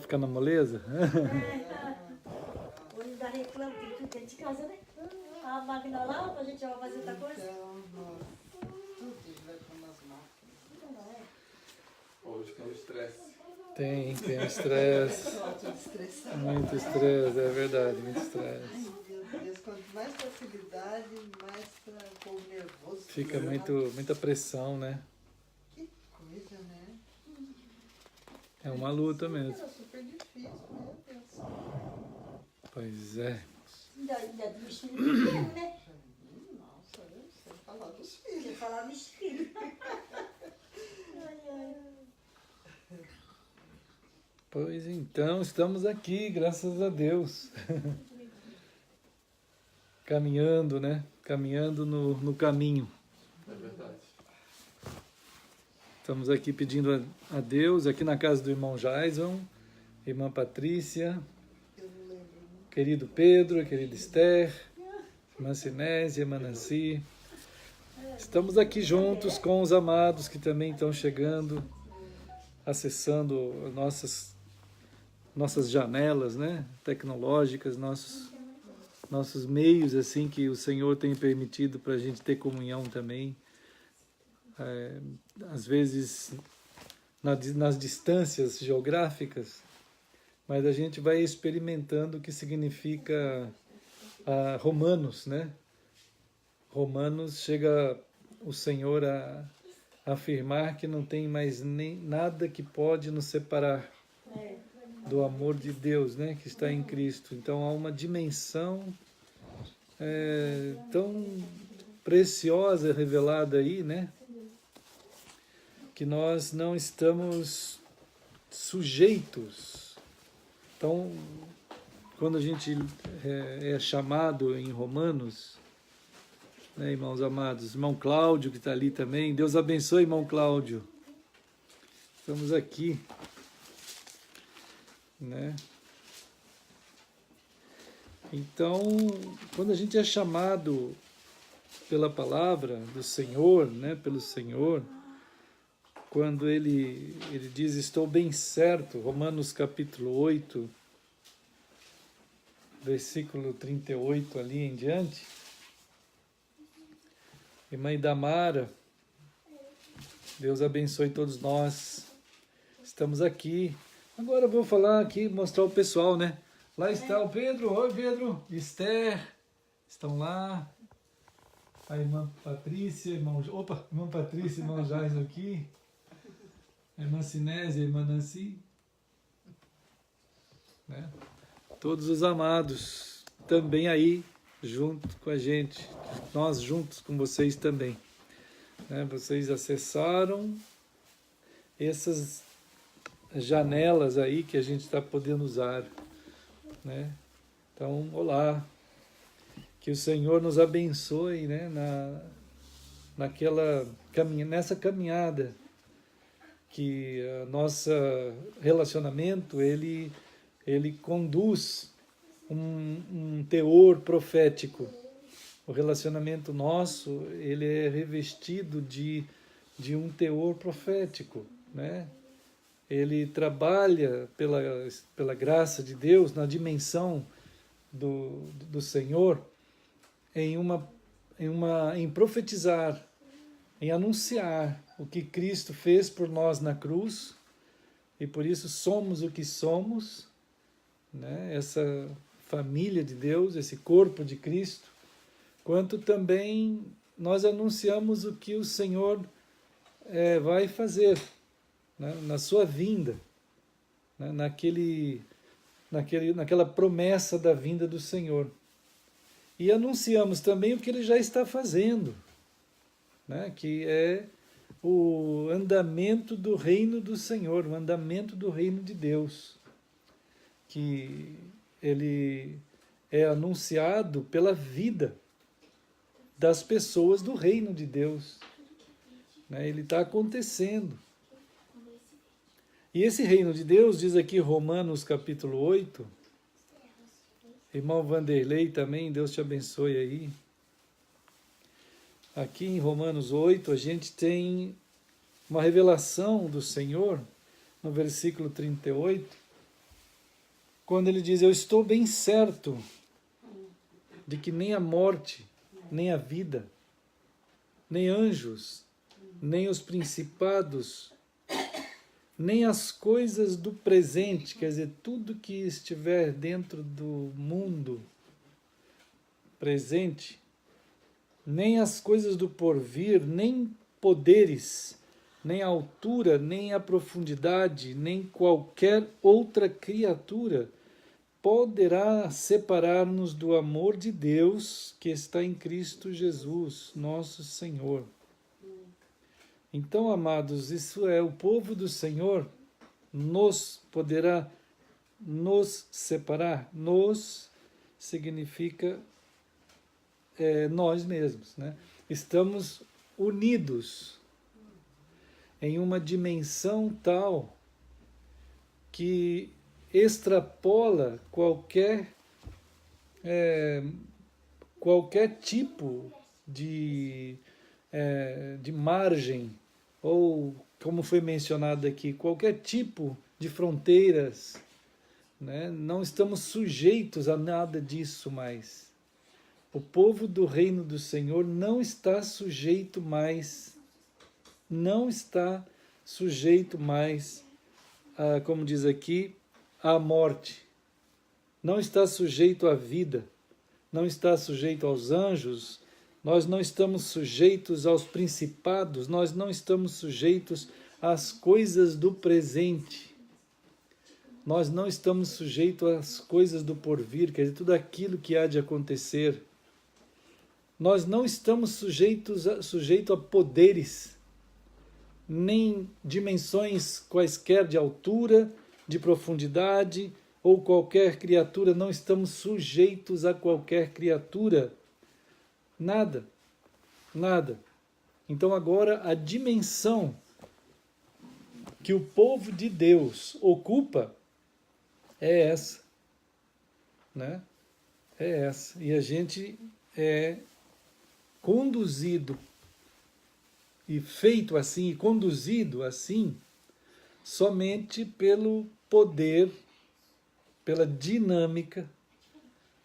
ficar na moleza? Hoje ainda reclamo que tudo dentro de casa, né? A máquina lá, a gente já vai fazer outra coisa. Então, tudo vai para umas máquinas. Hoje tem um estresse. Tem estresse. Tudo estressado. Muito estresse, é verdade, muito estresse. Ai, meu Deus, quanto mais facilidade, mais para o povo nervoso. Fica muita pressão, né? Que coisa, né? É uma luta mesmo. É super difícil, meu Deus. Pois é. Ainda dos filhos pequenos, né? Nossa, eu sei falar dos Você filhos. falar dos filhos. Ai, ai. Pois então, estamos aqui, graças a Deus. Caminhando, né? Caminhando no caminho. É verdade. Estamos aqui pedindo a Deus, aqui na casa do irmão Jaison, irmã Patrícia, Eu não lembro. querido Pedro, querida Esther, irmã Sinésia, irmã Nancy. Estamos aqui juntos com os amados que também estão chegando, acessando nossas janelas, né, tecnológicas, nossos meios assim que o Senhor tem permitido para a gente ter comunhão também. Às vezes nas distâncias geográficas, mas a gente vai experimentando o que significa Romanos, né? Romanos chega o Senhor a afirmar que não tem mais nem nada que pode nos separar do amor de Deus, né, que está em Cristo. Então há uma dimensão tão preciosa revelada aí, né, que nós não estamos sujeitos. Então, quando a gente é chamado em Romanos, né, irmãos amados, irmão Cláudio que está ali também, Deus abençoe, irmão Cláudio. Estamos aqui, né? Então, quando a gente é chamado pela palavra do Senhor, né, pelo Senhor, quando ele diz, estou bem certo, Romanos capítulo 8, versículo 38 ali em diante, irmã Idamara, Deus abençoe todos nós, estamos aqui. Agora eu vou falar aqui, mostrar o pessoal, né? Lá está o Pedro, oi Pedro, Esther, estão lá, a irmã Patrícia, irmão Patrícia, irmão Jaison aqui, a irmã Sinésia, a irmã Nancy, né? Todos os amados também aí, junto com a gente, nós juntos com vocês também, né? Vocês acessaram essas janelas aí que a gente está podendo usar, né? Então, olá, que o Senhor nos abençoe, né? Nessa caminhada, que a nosso relacionamento ele conduz um teor profético. O relacionamento nosso ele é revestido de um teor profético, né? Ele trabalha pela graça de Deus na dimensão do Senhor em profetizar, em anunciar o que Cristo fez por nós na cruz, e por isso somos o que somos, né? Essa família de Deus, esse corpo de Cristo, quanto também nós anunciamos o que o Senhor vai fazer, né, na sua vinda, né, naquela promessa da vinda do Senhor. E anunciamos também o que Ele já está fazendo, né, que é o andamento do reino do Senhor, o andamento do reino de Deus, que Ele é anunciado pela vida das pessoas do reino de Deus, né, ele está acontecendo. E esse reino de Deus, diz aqui Romanos capítulo 8, irmão Vanderlei também, Deus te abençoe aí. Aqui em Romanos 8, a gente tem uma revelação do Senhor, no versículo 38, quando ele diz: eu estou bem certo de que nem a morte, nem a vida, nem anjos, nem os principados, nem as coisas do presente, quer dizer, tudo que estiver dentro do mundo presente, nem as coisas do porvir, nem poderes, nem a altura, nem a profundidade, nem qualquer outra criatura poderá separar-nos do amor de Deus que está em Cristo Jesus, nosso Senhor. Então, amados, isso é o povo do Senhor poderá nos separar. Nos significa nós mesmos, né? Estamos unidos em uma dimensão tal que extrapola qualquer tipo de margem, ou, como foi mencionado aqui, qualquer tipo de fronteiras, né? Não estamos sujeitos a nada disso mais. O povo do reino do Senhor não está sujeito mais, como diz aqui, à morte, não está sujeito à vida, não está sujeito aos anjos, nós não estamos sujeitos aos principados, nós não estamos sujeitos às coisas do presente, nós não estamos sujeitos às coisas do porvir, quer dizer, tudo aquilo que há de acontecer. Nós não estamos sujeitos a poderes, nem dimensões quaisquer de altura, de profundidade, ou qualquer criatura, não estamos sujeitos a qualquer criatura. Nada, nada. Então agora a dimensão que o povo de Deus ocupa é essa, né? É essa. E a gente é conduzido e feito assim, e conduzido assim, somente pelo poder, pela dinâmica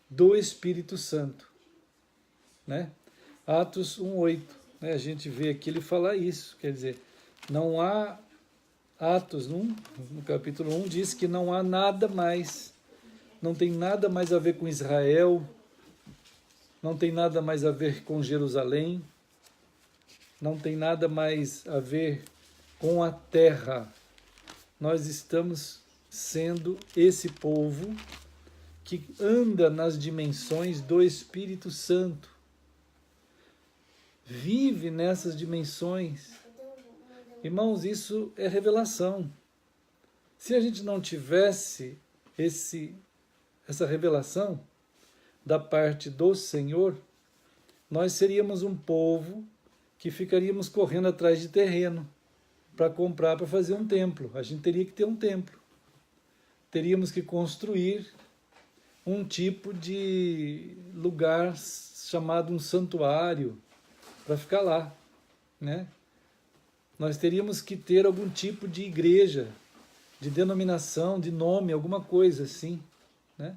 do Espírito Santo, né? Atos 1:8, né? A gente vê aqui ele falar isso, quer dizer, não há, Atos 1, no capítulo 1, diz que não há nada mais, não tem nada mais a ver com Israel, não tem nada mais a ver com Jerusalém, não tem nada mais a ver com a terra. Nós estamos sendo esse povo que anda nas dimensões do Espírito Santo, vive nessas dimensões. Irmãos, isso é revelação. Se a gente não tivesse essa revelação da parte do Senhor, nós seríamos um povo que ficaríamos correndo atrás de terreno para comprar, para fazer um templo. A gente teria que ter um templo. Teríamos que construir um tipo de lugar chamado um santuário para ficar lá, né? Nós teríamos que ter algum tipo de igreja, de denominação, de nome, alguma coisa assim, né?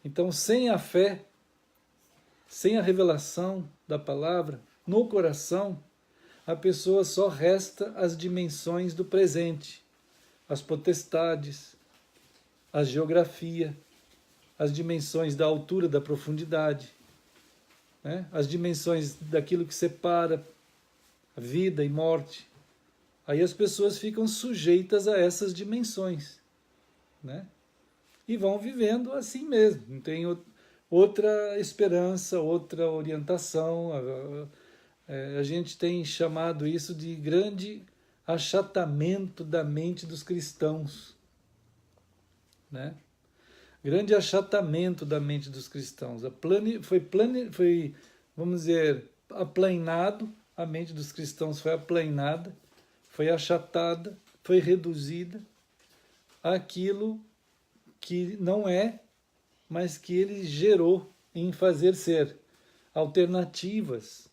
Então, sem a fé, sem a revelação da palavra no coração, a pessoa só resta as dimensões do presente, as potestades, a geografia, as dimensões da altura, da profundidade, né? As dimensões daquilo que separa a vida e morte. Aí as pessoas ficam sujeitas a essas dimensões, né? E vão vivendo assim mesmo, não tem outra esperança, outra orientação. A gente tem chamado isso de grande achatamento da mente dos cristãos, né? Grande achatamento da mente dos cristãos. Foi, vamos dizer, aplanado, a mente dos cristãos foi aplanada, foi achatada, foi reduzida àquilo que não é, mas que ele gerou em fazer ser alternativas,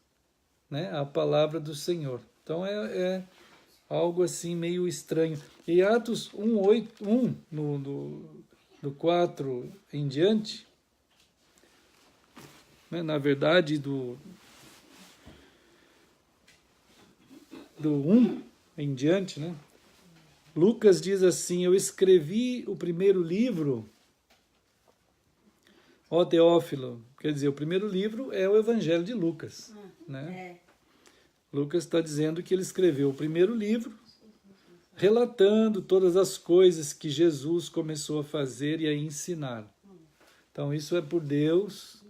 né, à palavra do Senhor. Então é algo assim meio estranho. E Atos 1:8, do 4 em diante, né, na verdade do 1 em diante, né? Lucas diz assim: eu escrevi o primeiro livro, ó Teófilo, quer dizer, o primeiro livro é o Evangelho de Lucas, né? Lucas está dizendo que ele escreveu o primeiro livro, relatando todas as coisas que Jesus começou a fazer e a ensinar. Então isso é por Deus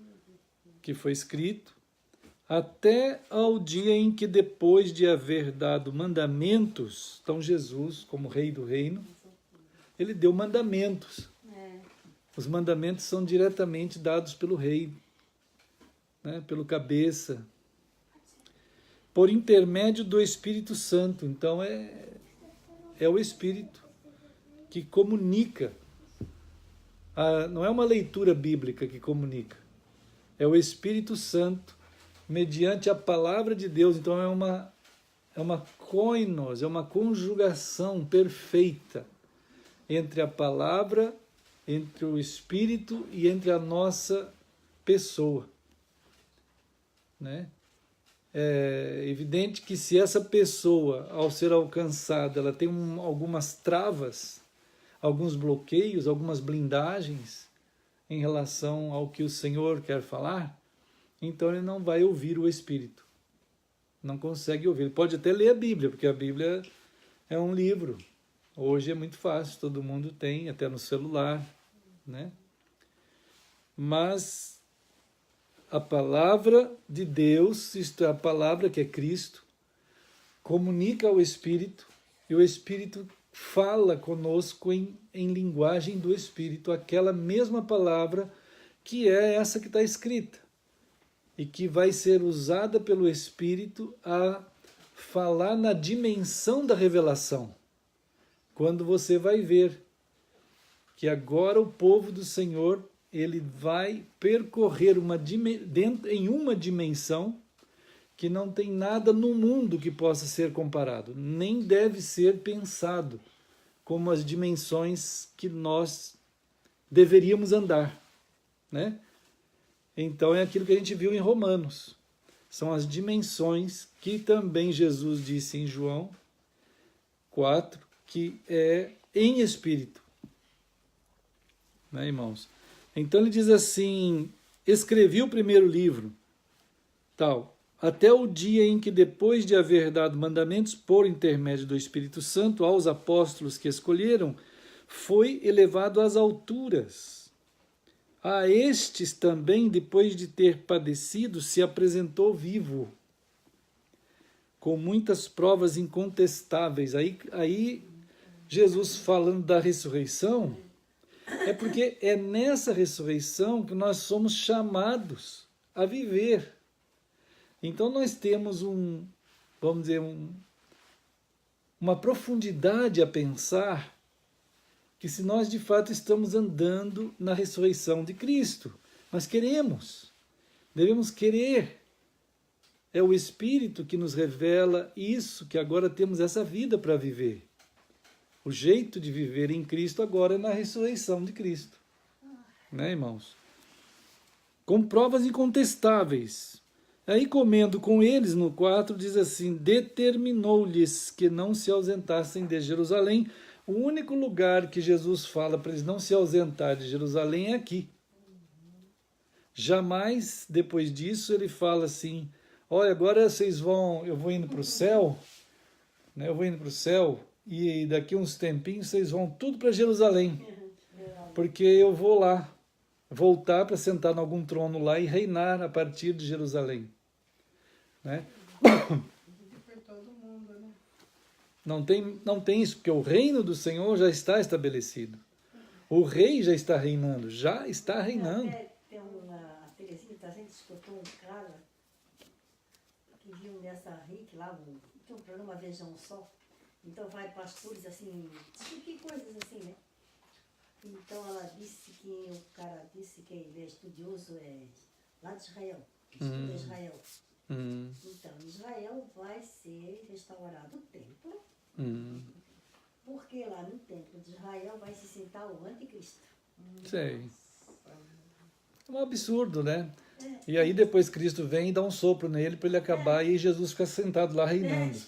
que foi escrito, até ao dia em que, depois de haver dado mandamentos, então Jesus, como rei do reino, ele deu mandamentos. Os mandamentos são diretamente dados pelo rei, né, pelo cabeça, por intermédio do Espírito Santo. Então é o Espírito que comunica. Não é uma leitura bíblica que comunica, é o Espírito Santo mediante a palavra de Deus. Então é uma koinos, é uma conjugação perfeita entre a palavra, entre o Espírito e entre a nossa pessoa, né? É evidente que se essa pessoa, ao ser alcançada, ela tem algumas travas, alguns bloqueios, algumas blindagens em relação ao que o Senhor quer falar, então ele não vai ouvir o Espírito. Não consegue ouvir. Ele pode até ler a Bíblia, porque a Bíblia é um livro. Hoje é muito fácil, todo mundo tem, até no celular, né? Mas a palavra de Deus, isto é, a palavra que é Cristo, comunica ao Espírito, e o Espírito fala conosco em linguagem do Espírito, aquela mesma palavra que é essa que está escrita, e que vai ser usada pelo Espírito a falar na dimensão da revelação. Quando você vai ver que agora o povo do Senhor, ele vai percorrer em uma dimensão que não tem nada no mundo que possa ser comparado, nem deve ser pensado como as dimensões que nós deveríamos andar, né? Então é aquilo que a gente viu em Romanos. São as dimensões que também Jesus disse em João 4, que é em espírito, né, irmãos? Então ele diz assim: escrevi o primeiro livro, tal, até o dia em que, depois de haver dado mandamentos por intermédio do Espírito Santo aos apóstolos que escolheram, foi elevado às alturas. A estes também, depois de ter padecido, se apresentou vivo, com muitas provas incontestáveis. Aí Jesus falando da ressurreição, é porque é nessa ressurreição que nós somos chamados a viver. Então nós temos vamos dizer, uma profundidade a pensar que, se nós de fato estamos andando na ressurreição de Cristo, nós devemos querer. É o Espírito que nos revela isso, que agora temos essa vida para viver. O jeito de viver em Cristo agora é na ressurreição de Cristo. Né, irmãos? Com provas incontestáveis. Aí, comendo com eles, no 4, diz assim: determinou-lhes que não se ausentassem de Jerusalém. O único lugar que Jesus fala para eles não se ausentar de Jerusalém é aqui. Jamais, depois disso, ele fala assim: olha, agora eu vou indo para o céu, né? Eu vou indo para o céu, e daqui uns tempinhos vocês vão tudo para Jerusalém, porque eu vou lá, voltar para sentar em algum trono lá e reinar a partir de Jerusalém. Né? Todo mundo, né? Não tem isso, porque o reino do Senhor já está estabelecido. O rei já está reinando, Tem uma Terezinha, a gente escutou um cara que viu nessa RIC lá, tem um programa Vejam Só, então vai pastores assim, que coisas assim, né? Então ela disse que, o cara disse que ele é estudioso lá de Israel, estuda Israel. Então, em Israel vai ser restaurado o templo, porque lá no templo de Israel vai se sentar o anticristo. Sei. É um absurdo, né? E aí depois Cristo vem e dá um sopro nele para ele acabar e Jesus fica sentado lá reinando.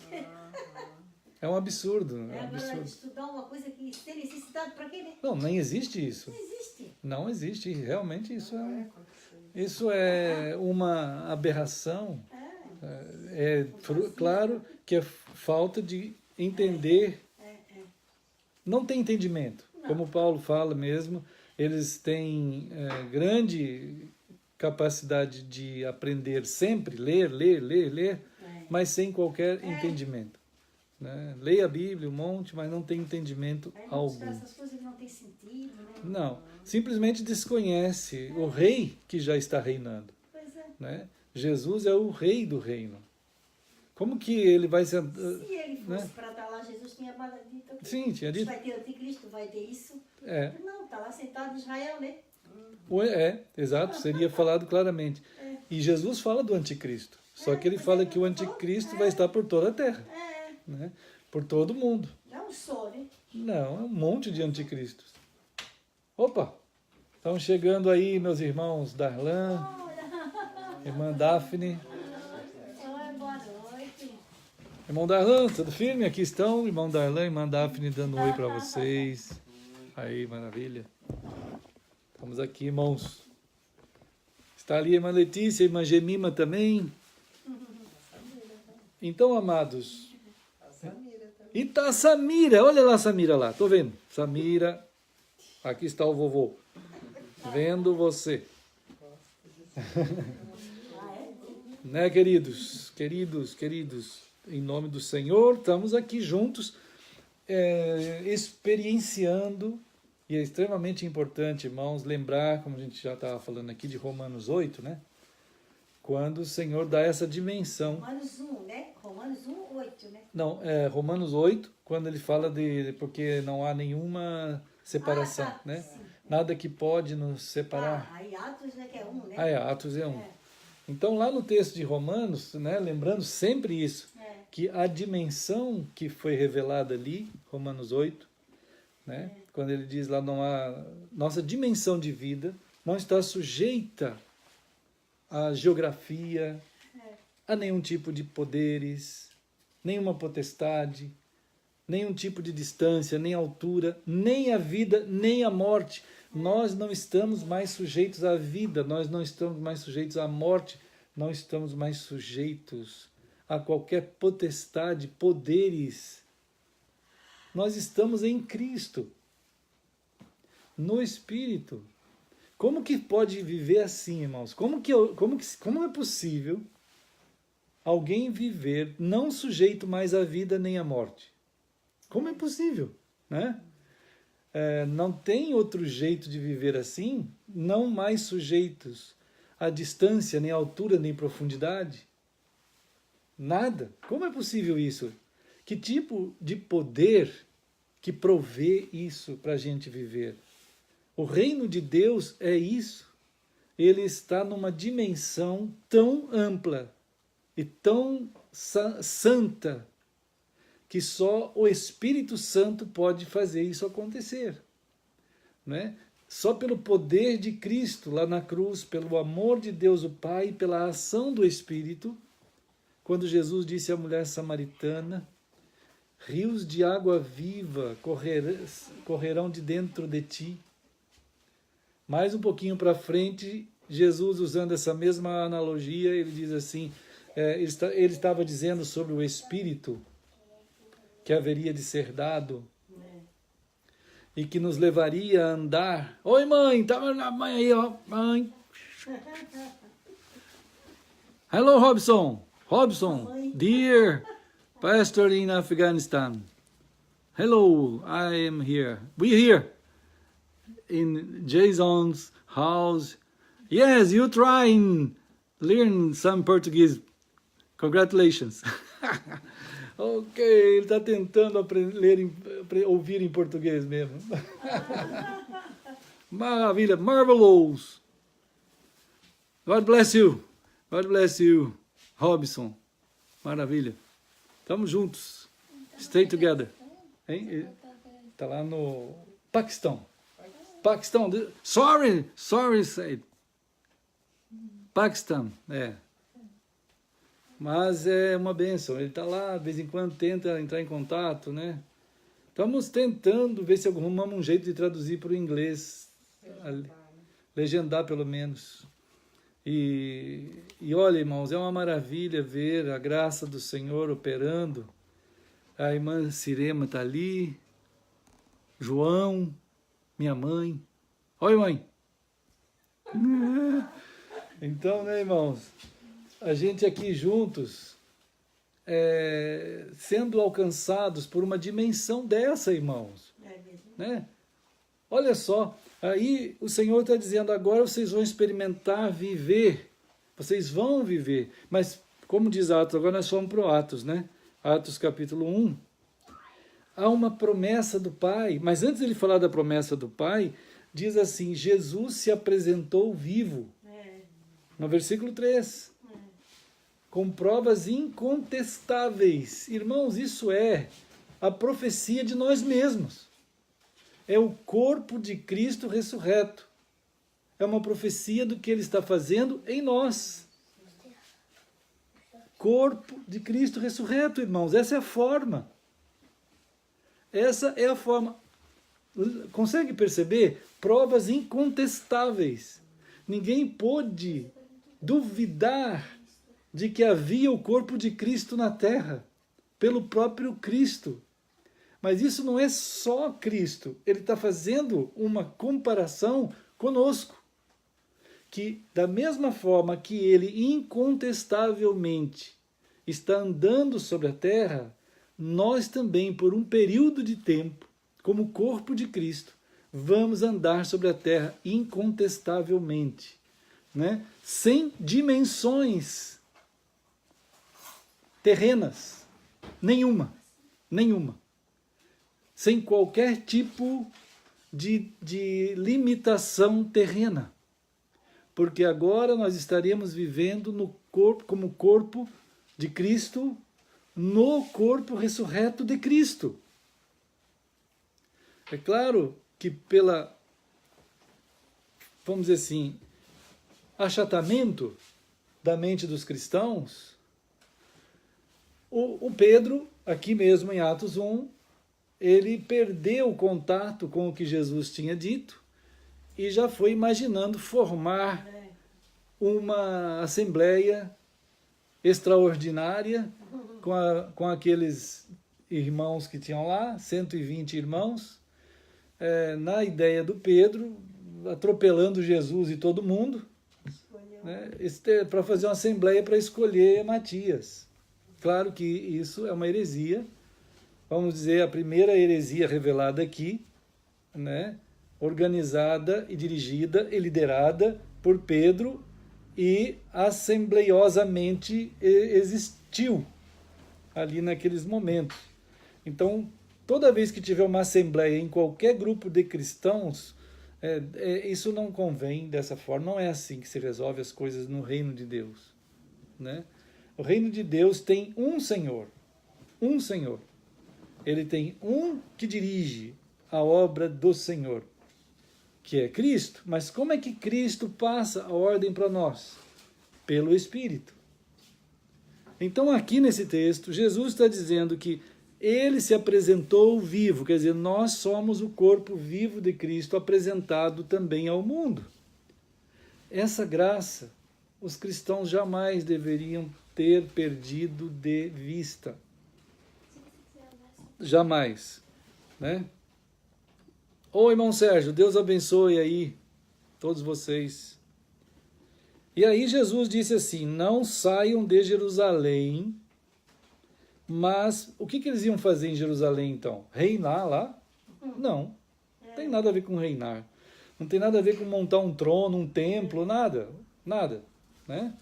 É um absurdo. É um Agora, absurdo. estudar uma coisa que tem necessidade para quê, né? Não, nem existe isso. Não existe. Não existe. Realmente isso é uma aberração. Claro que é falta de entender. Não tem entendimento. Como Paulo fala mesmo, eles têm grande capacidade de aprender sempre, ler, mas sem qualquer entendimento. Né? Leia a Bíblia um monte, mas não tem entendimento algum. Essas coisas que não têm sentido, né? Não, simplesmente desconhece o rei que já está reinando. Pois é. Né? Jesus é o rei do reino. Como que ele vai ser... Se ele fosse para estar lá, Jesus tinha dito que Sim, tinha dito. vai ter anticristo, vai ter isso. Não, está lá sentado em Israel, né? Exato, seria falado claramente. E Jesus fala do anticristo. Só que ele fala que o anticristo vai estar por toda a terra. Né? Por todo mundo. Não só, né? Não, é um monte de anticristos. Opa! Estão chegando aí meus irmãos Darlan, irmã Daphne. Oi, boa noite. Irmão Darlan, tudo firme? Aqui estão, irmão Darlan e irmã Daphne dando um oi para vocês. Aí, maravilha. Estamos aqui, irmãos. Está ali a irmã Letícia, a irmã Gemima também. Então, amados... E tá a Samira, olha lá a Samira lá, tô vendo. Samira, aqui está o vovô, vendo você. Né, queridos, em nome do Senhor, estamos aqui juntos, experienciando, e é extremamente importante, irmãos, lembrar, como a gente já estava falando aqui, de Romanos 8, né? Quando o Senhor dá essa dimensão. Romanos 1, né? Romanos 1, 8, né? Não, Romanos 8, quando ele fala de... Porque não há nenhuma separação, né? Sim. Nada que pode nos separar. Aí Atos, né, que é 1, né? Atos é 1. Então, lá no texto de Romanos, né, lembrando sempre isso, que a dimensão que foi revelada ali, Romanos 8, né, quando ele diz lá, não há... Nossa dimensão de vida não está sujeita a geografia, a nenhum tipo de poderes, nenhuma potestade, nenhum tipo de distância, nem altura, nem a vida, nem a morte. Nós não estamos mais sujeitos à vida, nós não estamos mais sujeitos à morte, não estamos mais sujeitos a qualquer potestade, poderes. Nós estamos em Cristo, no Espírito. Como que pode viver assim, irmãos? Como é possível alguém viver não sujeito mais à vida nem à morte? Como é possível? Né? Não tem outro jeito de viver assim, não mais sujeitos à distância, nem à altura, nem profundidade? Nada. Como é possível isso? Que tipo de poder que provê isso para a gente viver? O reino de Deus é isso. Ele está numa dimensão tão ampla e tão santa que só o Espírito Santo pode fazer isso acontecer. Né? Só pelo poder de Cristo lá na cruz, pelo amor de Deus o Pai, pela ação do Espírito, quando Jesus disse à mulher samaritana, rios de água viva correrão de dentro de ti. Mais um pouquinho para frente, Jesus, usando essa mesma analogia, ele diz assim, ele estava dizendo sobre o Espírito que haveria de ser dado e que nos levaria a andar. Oi, mãe, tá a mãe aí, ó, mãe. Hello, Robson. Robson, dear pastor in Afghanistan. Hello, I am here. We're here. In Jason's house. Yes, you try and learn some Portuguese. Congratulations. Ok, ele está tentando ouvir em português mesmo. Maravilha, marvelous. God bless you. God bless you, Robson. Maravilha. Estamos juntos. Stay together. Está lá no Paquistão. Paquistão. Sorry, said. Paquistão, Mas é uma bênção. Ele está lá, de vez em quando tenta entrar em contato, né? Estamos tentando ver se arrumamos um jeito de traduzir para o inglês. Legendar, pelo menos. E olha, irmãos, é uma maravilha ver a graça do Senhor operando. A irmã Cirema está ali. João, minha mãe. Oi, mãe. Então, né, irmãos, a gente aqui juntos, sendo alcançados por uma dimensão dessa, irmãos. Né? Olha só, aí o Senhor está dizendo, agora vocês vão experimentar viver. Vocês vão viver. Mas, como diz Atos, agora nós fomos para o Atos, né? Atos capítulo 1. Há uma promessa do Pai, mas antes de ele falar da promessa do Pai, diz assim, Jesus se apresentou vivo. No versículo 3. Com provas incontestáveis. Irmãos, isso é a profecia de nós mesmos. É o corpo de Cristo ressurreto. É uma profecia do que Ele está fazendo em nós. Corpo de Cristo ressurreto, irmãos. Essa é a forma. Essa é a forma. Consegue perceber? Provas incontestáveis. Ninguém pôde duvidar de que havia o corpo de Cristo na terra, pelo próprio Cristo. Mas isso não é só Cristo. Ele está fazendo uma comparação conosco. Que da mesma forma que Ele incontestavelmente está andando sobre a terra, nós também, por um período de tempo, como corpo de Cristo, vamos andar sobre a terra incontestavelmente, né? Sem dimensões terrenas, nenhuma, sem qualquer tipo de limitação terrena, porque agora nós estaremos vivendo no corpo, como corpo de Cristo, no corpo ressurreto de Cristo. É claro que pela, vamos dizer assim, achatamento da mente dos cristãos, o Pedro, aqui mesmo em Atos 1, ele perdeu o contato com o que Jesus tinha dito e já foi imaginando formar uma assembleia extraordinária com aqueles irmãos que tinham lá, 120 irmãos, na ideia do Pedro, atropelando Jesus e todo mundo, né, para fazer uma assembleia para escolher Matias. Claro que isso é uma heresia, vamos dizer, a primeira heresia revelada aqui, né, organizada e dirigida e liderada por Pedro e assembleiosamente existiu ali naqueles momentos. Então, toda vez que tiver uma assembleia em qualquer grupo de cristãos, isso não convém dessa forma, não é assim que se resolve as coisas no reino de Deus, né? O reino de Deus tem um Senhor, ele tem um que dirige a obra do Senhor, que é Cristo. Mas como é que Cristo passa a ordem para nós? Pelo Espírito. Então aqui nesse texto, Jesus está dizendo que Ele se apresentou vivo, quer dizer, nós somos o corpo vivo de Cristo apresentado também ao mundo. Essa graça, os cristãos jamais deveriam ter perdido de vista. Jamais, né? Ô, irmão Sérgio, Deus abençoe aí todos vocês. E aí Jesus disse assim, não saiam de Jerusalém, mas o que eles iam fazer em Jerusalém então? Reinar lá? Não tem nada a ver com reinar. Não tem nada a ver com montar um trono, um templo, nada, né?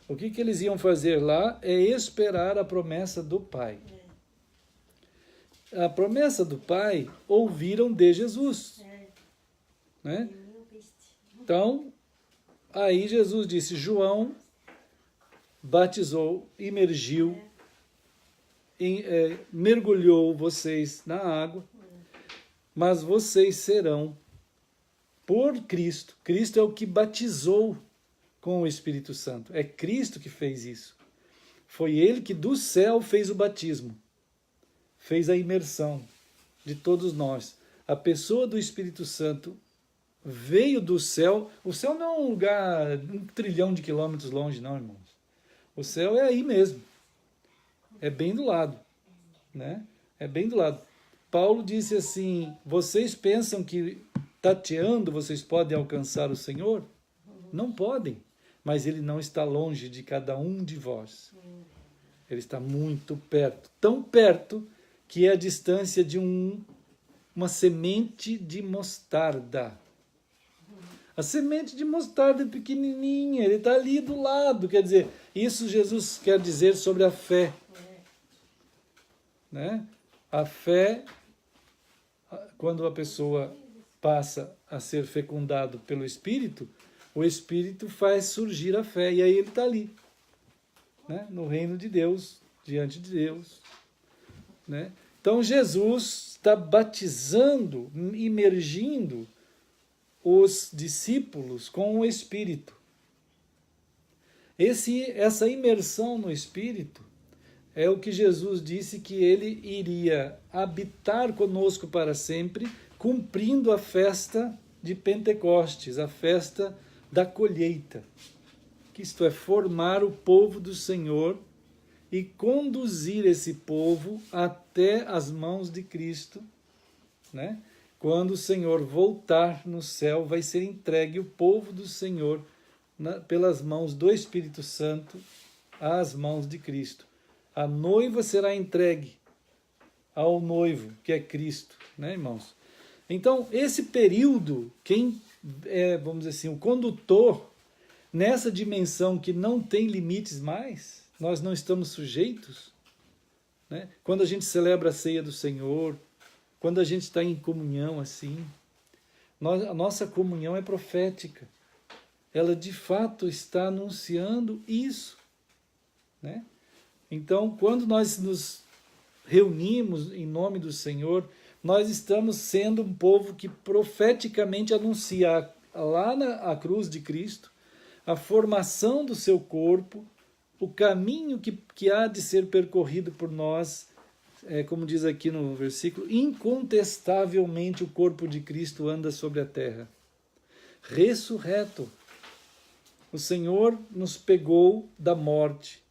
O que eles iam fazer lá é esperar a promessa do Pai. A promessa do Pai ouviram de Jesus, né? Então, aí Jesus disse, João batizou, imergiu, mergulhou vocês na água, mas vocês serão por Cristo. Cristo é o que batizou com o Espírito Santo. É Cristo que fez isso. Foi Ele que do céu fez o batismo. Fez a imersão de todos nós. A pessoa do Espírito Santo veio do céu. O céu não é um lugar 1 trilhão de quilômetros longe, não, irmãos. O céu é aí mesmo. É bem do lado, né? É bem do lado. Paulo disse assim, vocês pensam que tateando vocês podem alcançar o Senhor? Não podem, mas Ele não está longe de cada um de vós. Ele está muito perto, tão perto que é a distância de uma semente de mostarda. A semente de mostarda é pequenininha, ele está ali do lado. Quer dizer, isso Jesus quer dizer sobre a fé. Né? A fé, quando a pessoa passa a ser fecundado pelo Espírito, o Espírito faz surgir a fé. E aí ele está ali, né? No reino de Deus, diante de Deus. Né? Então Jesus está batizando, imergindo os discípulos com o Espírito. Essa imersão no Espírito é o que Jesus disse que ele iria habitar conosco para sempre, cumprindo a festa de Pentecostes, a festa da colheita. Que isto é, formar o povo do Senhor e conduzir esse povo até as mãos de Cristo, né? Quando o Senhor voltar no céu, vai ser entregue o povo do Senhor pelas mãos do Espírito Santo às mãos de Cristo. A noiva será entregue ao noivo, que é Cristo, né, irmãos? Então, esse período, quem é, vamos dizer assim, o condutor nessa dimensão que não tem limites mais, nós não estamos sujeitos, né? Quando a gente celebra a ceia do Senhor, quando a gente está em comunhão assim, a nossa comunhão é profética. Ela de fato está anunciando isso, né? Então, quando nós nos reunimos em nome do Senhor, nós estamos sendo um povo que profeticamente anuncia lá na cruz de Cristo a formação do seu corpo, o caminho que há de ser percorrido por nós, como diz aqui no versículo, incontestavelmente o corpo de Cristo anda sobre a terra. Ressurreto. O Senhor nos pegou da morte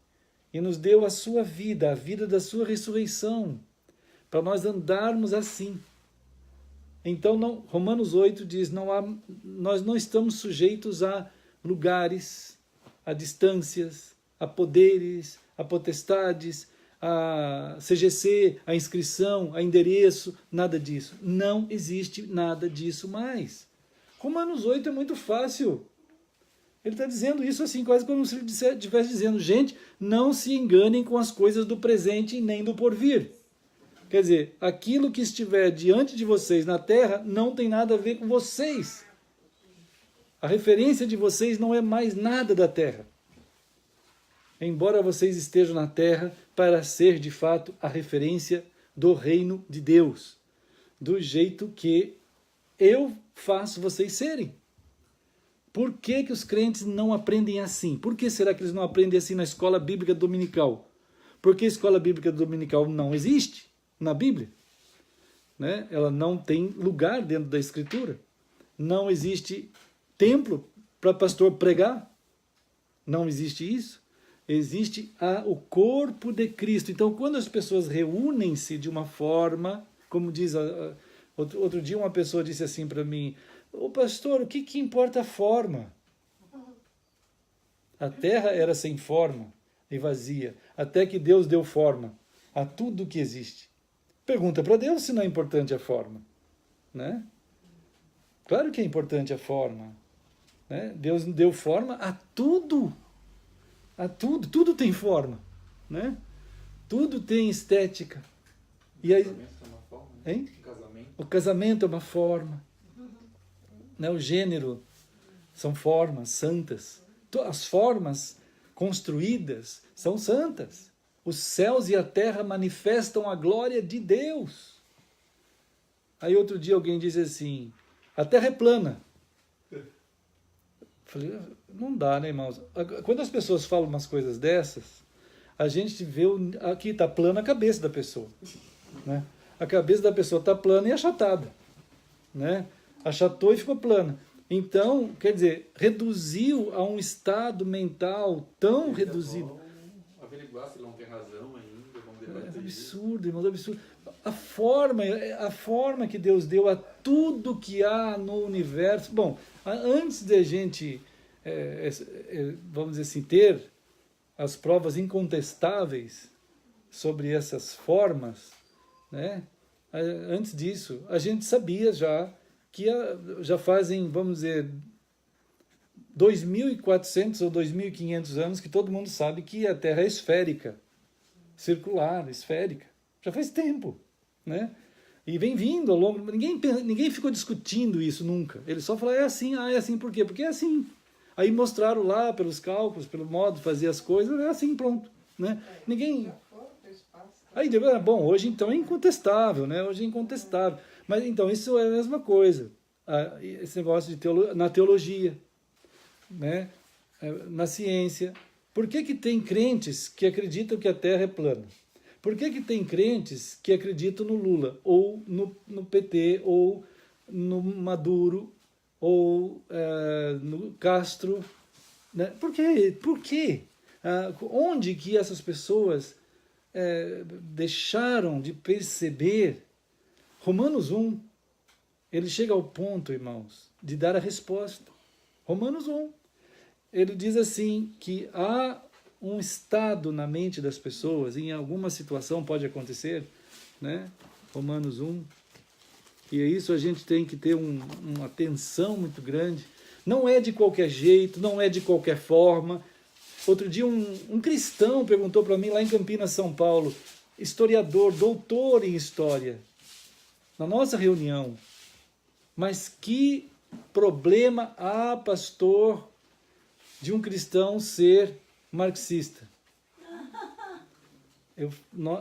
e nos deu a sua vida, a vida da sua ressurreição, para nós andarmos assim. Então, Romanos 8 diz, nós não estamos sujeitos a lugares, a distâncias, a poderes, a potestades, a CGC, a inscrição, a endereço, nada disso. Não existe nada disso mais. Romanos 8 é muito fácil. Ele está dizendo isso assim, quase como se ele estivesse dizendo, gente, não se enganem com as coisas do presente e nem do porvir. Quer dizer, aquilo que estiver diante de vocês na terra não tem nada a ver com vocês. A referência de vocês não é mais nada da terra. Embora vocês estejam na terra para ser, de fato, a referência do reino de Deus, do jeito que eu faço vocês serem. Por que que os crentes não aprendem assim? Por que será que eles não aprendem assim na escola bíblica dominical? Porque a escola bíblica dominical não existe na Bíblia, né? Ela não tem lugar dentro da Escritura. Não existe templo para pastor pregar. Não existe isso. Existe o corpo de Cristo. Então, quando as pessoas reúnem-se de uma forma, como diz, outro dia uma pessoa disse assim para mim, ô pastor, o que importa a forma? A terra era sem forma e vazia, até que Deus deu forma a tudo que existe. Pergunta para Deus se não é importante a forma, né? Claro que é importante a forma, né? Deus deu forma a tudo. Tudo tem forma, né? Tudo tem estética. E aí, casamento é uma forma, né? Hein? Casamento. O casamento é uma forma, né? O gênero são formas santas. As formas construídas são santas. Os céus e a terra manifestam a glória de Deus. Aí outro dia alguém disse assim, a terra é plana. Falei, não dá, né, irmãos? Quando as pessoas falam umas coisas dessas, a gente vê, aqui está plana a cabeça da pessoa. Né? A cabeça da pessoa está plana e achatada. Né? Achatou e ficou plana. Então, quer dizer, reduziu a um estado mental tão reduzido. Vamos averiguar se ele não tem razão ainda, vamos É debater isso. absurdo, irmãos, absurdo. A forma que Deus deu a tudo que há no universo. Bom, antes de a gente, vamos dizer assim, ter as provas incontestáveis sobre essas formas, né? Antes disso, a gente sabia já que já fazem, vamos dizer, 2.400 ou 2.500 anos que todo mundo sabe que a Terra é esférica, circular, esférica. Já faz tempo, né? E vem vindo ao longo... Ninguém ficou discutindo isso nunca. Ele só falou, é assim por quê? Porque é assim. Aí mostraram lá, pelos cálculos, pelo modo de fazer as coisas, é assim, pronto. Né? Ninguém... Aí, bom, hoje então é incontestável, né? Hoje é incontestável. Mas então, isso é a mesma coisa. Esse negócio de na teologia, né? Na ciência. Por que tem crentes que acreditam que a Terra é plana? Por que tem crentes que acreditam no Lula, ou no PT, ou no Maduro, ou no Castro? Né? Por quê? Por quê? Onde que essas pessoas deixaram de perceber? Romanos 1, ele chega ao ponto, irmãos, de dar a resposta. Romanos 1, ele diz assim, que há um estado na mente das pessoas, em alguma situação pode acontecer, né? Romanos 1, e é isso, a gente tem que ter uma atenção muito grande. Não é de qualquer jeito, não é de qualquer forma. Outro dia um cristão perguntou para mim lá em Campinas, São Paulo, historiador, doutor em história, na nossa reunião, mas que problema há, pastor, de um cristão ser marxista?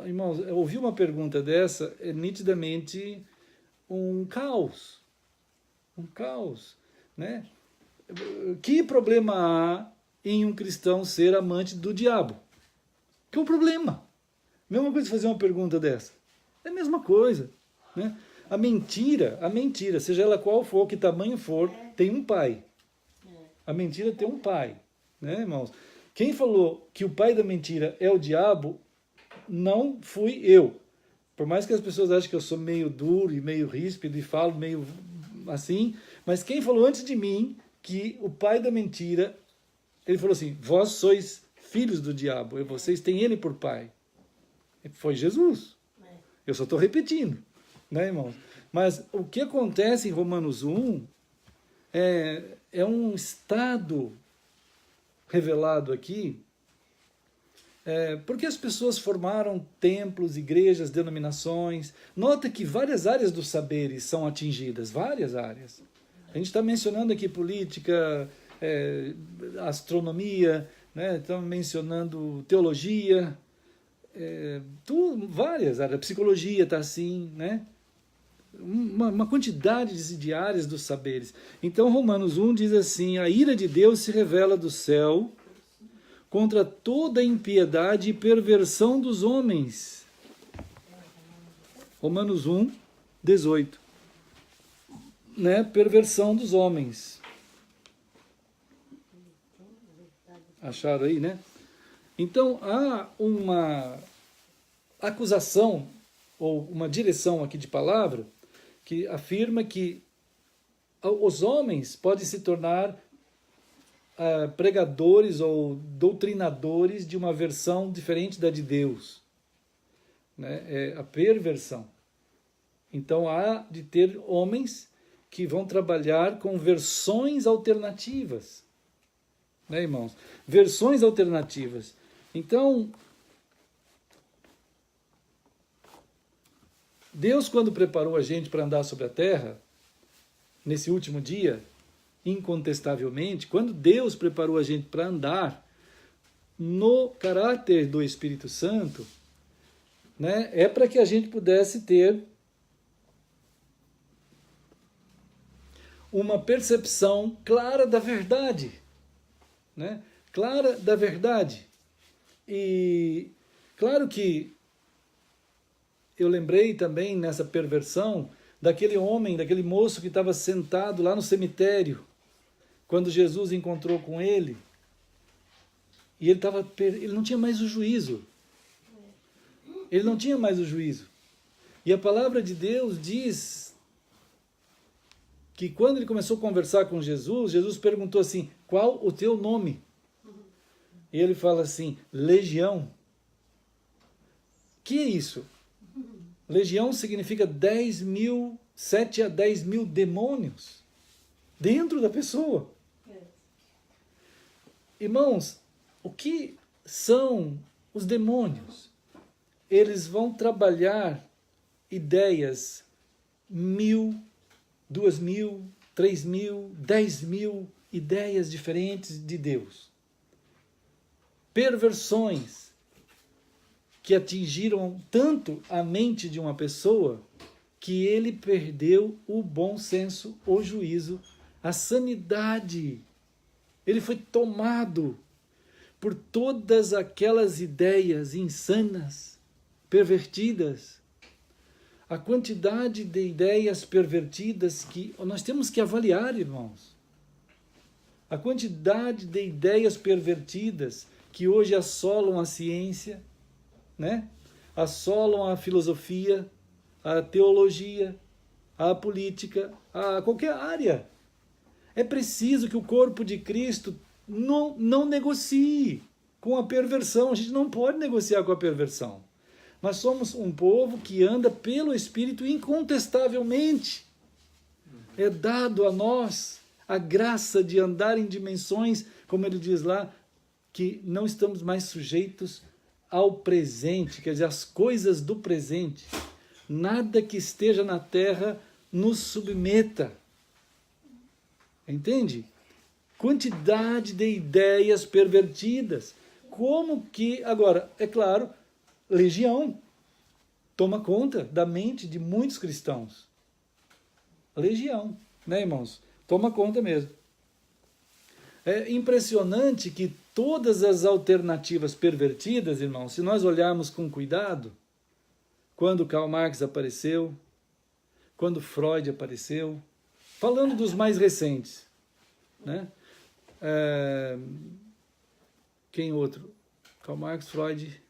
Irmãos, eu ouvi uma pergunta dessa, é nitidamente um caos. Um caos, né? Que problema há em um cristão ser amante do diabo? Que é um problema. Mesma coisa fazer uma pergunta dessa. É a mesma coisa, né? A mentira, seja ela qual for, que tamanho for, tem um pai. A mentira tem um pai, né, irmãos? Quem falou que o pai da mentira é o diabo, não fui eu. Por mais que as pessoas achem que eu sou meio duro e meio ríspido e falo meio assim, mas quem falou antes de mim que o pai da mentira, ele falou assim, vós sois filhos do diabo, e vocês têm ele por pai. Foi Jesus. Eu só estou repetindo, né, irmãos? Mas o que acontece em Romanos 1 é um estado revelado aqui, porque as pessoas formaram templos, igrejas, denominações. Nota que várias áreas dos saberes são atingidas, várias áreas. A gente está mencionando aqui política, astronomia, né? Estamos mencionando teologia, várias áreas, a psicologia está assim, né? Uma quantidade de áreas dos saberes. Então Romanos 1 diz assim, a ira de Deus se revela do céu contra toda impiedade e perversão dos homens. Romanos 1, 18. Né? Perversão dos homens. Acharam aí, né? Então há uma acusação, ou uma direção aqui de palavra, que afirma que os homens podem se tornar pregadores ou doutrinadores de uma versão diferente da de Deus. Né? É a perversão. Então há de ter homens que vão trabalhar com versões alternativas. Né, irmãos? Versões alternativas. Então, Deus, quando preparou a gente para andar sobre a terra, nesse último dia, incontestavelmente, quando Deus preparou a gente para andar no caráter do Espírito Santo, né, é para que a gente pudesse ter uma percepção clara da verdade, né? Clara da verdade. E claro que eu lembrei também nessa perversão daquele homem, daquele moço que estava sentado lá no cemitério, quando Jesus encontrou com ele, e ele não tinha mais o juízo. Ele não tinha mais o juízo. E a palavra de Deus diz que quando ele começou a conversar com Jesus, Jesus perguntou assim, qual o teu nome? E ele fala assim, Legião. Que é isso? Legião significa 7 a 10 mil demônios dentro da pessoa. Irmãos, o que são os demônios? Eles vão trabalhar ideias 1.000, 2.000, 3.000, 10.000 ideias diferentes de Deus. Perversões que atingiram tanto a mente de uma pessoa que ele perdeu o bom senso, o juízo, a sanidade. Ele foi tomado por todas aquelas ideias insanas, pervertidas. A quantidade de ideias pervertidas que nós temos que avaliar, irmãos. A quantidade de ideias pervertidas que hoje assolam a ciência, né? Assolam a filosofia, a teologia, a política, a qualquer área. É preciso que o corpo de Cristo não negocie com a perversão. A gente não pode negociar com a perversão. Nós somos um povo que anda pelo Espírito incontestavelmente. É dado a nós a graça de andar em dimensões, como ele diz lá, que não estamos mais sujeitos ao presente, quer dizer, às coisas do presente. Nada que esteja na terra nos submeta. Entende? Quantidade de ideias pervertidas. Como que, agora, é claro, legião toma conta da mente de muitos cristãos. Legião, né, irmãos? Toma conta mesmo. É impressionante que todas as alternativas pervertidas, irmãos, se nós olharmos com cuidado, quando Karl Marx apareceu, quando Freud apareceu, falando dos mais recentes, né? Quem outro? Karl Marx, Freud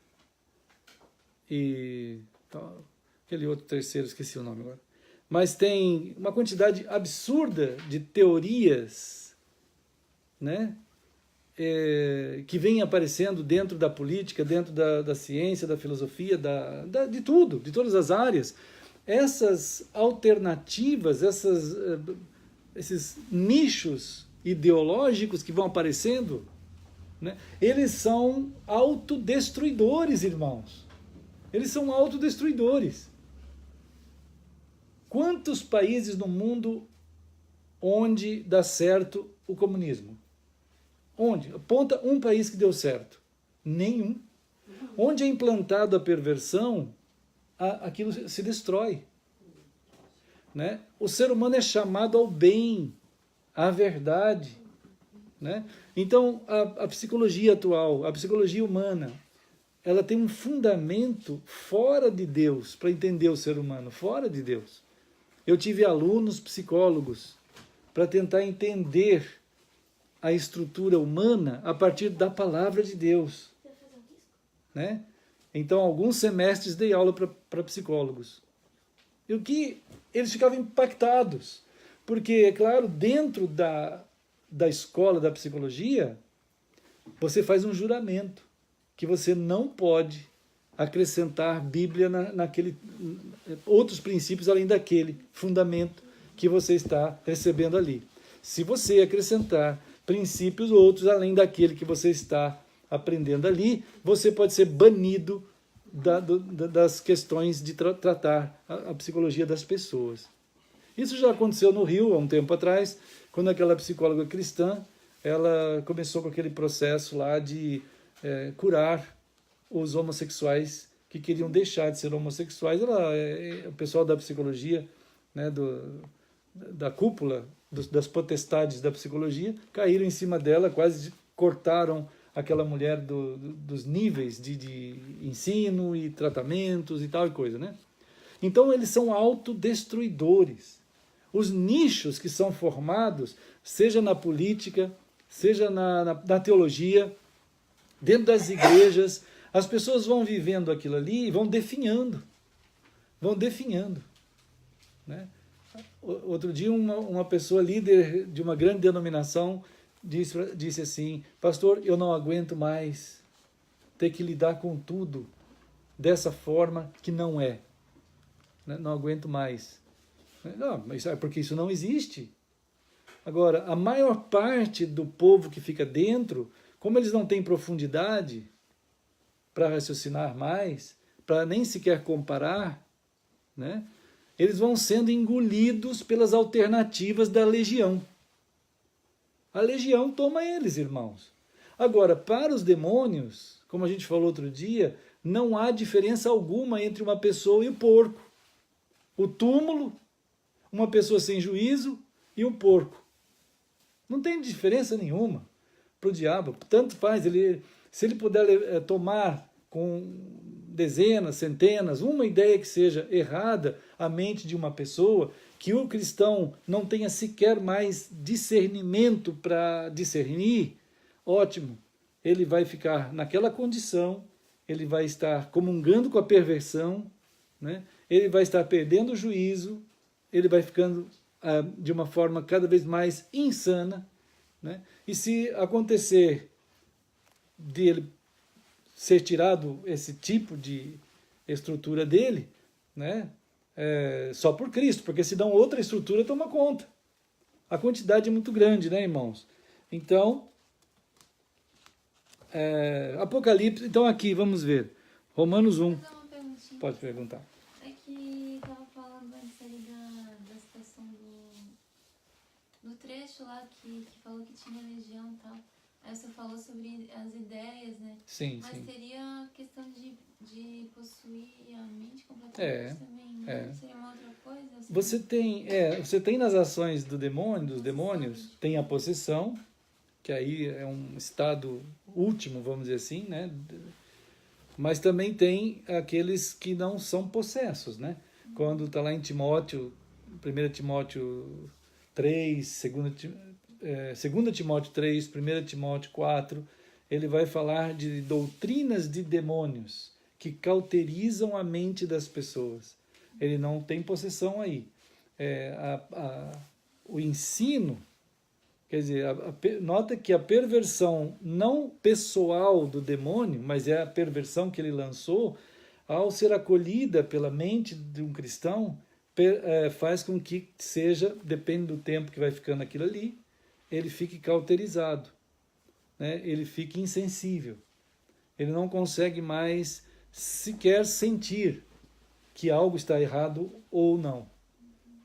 e aquele outro terceiro, esqueci o nome agora. Mas tem uma quantidade absurda de teorias, né? Que vem aparecendo dentro da política, dentro da ciência, da filosofia, de tudo, de todas as áreas. Essas alternativas, esses nichos ideológicos que vão aparecendo, né, eles são autodestruidores, irmãos. Eles são autodestruidores. Quantos países no mundo onde dá certo o comunismo? Onde? Aponta um país que deu certo. Nenhum. Onde é implantada a perversão, aquilo se destrói. Né? O ser humano é chamado ao bem, à verdade. Né? Então, a psicologia atual, a psicologia humana, ela tem um fundamento fora de Deus, para entender o ser humano, fora de Deus. Eu tive alunos psicólogos para tentar entender a estrutura humana a partir da palavra de Deus. Né? Então, alguns semestres dei aula para psicólogos. E o que eles ficavam impactados, porque, é claro, dentro da escola da psicologia, você faz um juramento que você não pode acrescentar Bíblia naquele outros princípios além daquele fundamento que você está recebendo ali. Se você acrescentar princípios outros além daquele que você está aprendendo ali, você pode ser banido das questões de tratar a psicologia das pessoas. Isso já aconteceu no Rio há um tempo atrás, quando aquela psicóloga cristã, ela começou com aquele processo lá de curar os homossexuais que queriam deixar de ser homossexuais. O pessoal da psicologia, né, da cúpula das potestades da psicologia, caíram em cima dela, quase cortaram aquela mulher dos níveis de ensino e tratamentos e tal e coisa, né? Então eles são autodestruidores. Os nichos que são formados, seja na política, seja na teologia, dentro das igrejas, as pessoas vão vivendo aquilo ali e vão definhando. Né? Outro dia uma pessoa líder de uma grande denominação disse assim: pastor, eu não aguento mais ter que lidar com tudo dessa forma que não é. Né? Não aguento mais. Não, mas é porque isso não existe. Agora, a maior parte do povo que fica dentro, como eles não têm profundidade para raciocinar mais, para nem sequer comparar, né? Eles vão sendo engolidos pelas alternativas da legião. A legião toma eles, irmãos. Agora, para os demônios, como a gente falou outro dia, não há diferença alguma entre uma pessoa e o porco. O túmulo, uma pessoa sem juízo e um porco. Não tem diferença nenhuma para o diabo. Tanto faz, se ele puder tomar com dezenas, centenas, uma ideia que seja errada a mente de uma pessoa, que o cristão não tenha sequer mais discernimento para discernir, ótimo, ele vai ficar naquela condição, ele vai estar comungando com a perversão, né? Ele vai estar perdendo o juízo, ele vai ficando de uma forma cada vez mais insana, né? E se acontecer dele ser tirado esse tipo de estrutura dele, né? Só por Cristo, porque senão outra estrutura toma conta. A quantidade é muito grande, né, irmãos? Então, Apocalipse, então aqui, vamos ver, Romanos 1. Pode perguntar. É que estava falando antes ali da situação do trecho lá que falou que tinha legião e tal. Aí você falou sobre as ideias, né? Sim, mas sim. teria a questão de possuir a mente completamente também, né? Seria uma outra coisa? Assim? Você tem nas ações dos demônios, tem a possessão, que aí é um estado último, vamos dizer assim, né? Mas também tem aqueles que não são possessos, né? Quando está lá em Timóteo, 1 Timóteo 3, 2 Timóteo 3, 1 Timóteo 4, ele vai falar de doutrinas de demônios que cauterizam a mente das pessoas. Ele não tem possessão aí. O ensino, quer dizer, nota que a perversão não pessoal do demônio, mas é a perversão que ele lançou, ao ser acolhida pela mente de um cristão, faz com que seja, depende do tempo que vai ficando aquilo ali, ele fique cauterizado, né? Ele fique insensível. Ele não consegue mais sequer sentir que algo está errado ou não,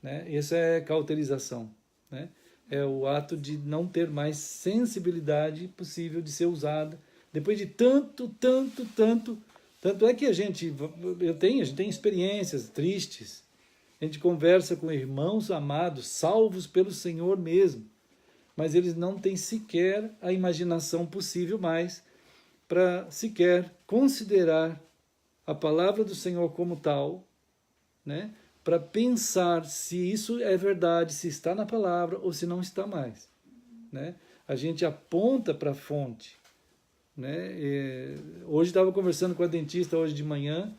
né? Essa é cauterização, né? É o ato de não ter mais sensibilidade possível de ser usada, depois de tanto é que a gente tem experiências tristes, a gente conversa com irmãos amados, salvos pelo Senhor mesmo, mas eles não têm sequer a imaginação possível mais para sequer considerar a palavra do Senhor como tal, né? Para pensar se isso é verdade, se está na palavra ou se não está mais, né? A gente aponta para a fonte, né? Hoje estava conversando com a dentista hoje de manhã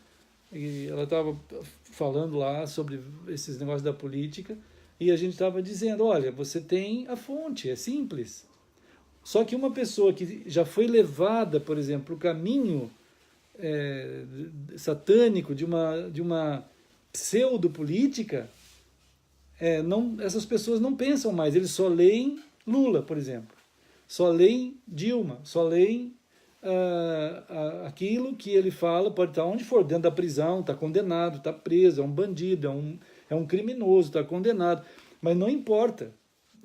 e ela estava falando lá sobre esses negócios da política e a gente estava dizendo, olha, você tem a fonte, é simples. Só que uma pessoa que já foi levada, por exemplo, para o caminho satânico de uma pseudopolítica, essas pessoas não pensam mais, eles só leem Lula, por exemplo, só leem Dilma, só leem aquilo que ele fala, pode estar onde for, dentro da prisão, está condenado, está preso, é um bandido, é um criminoso, está condenado, mas não importa,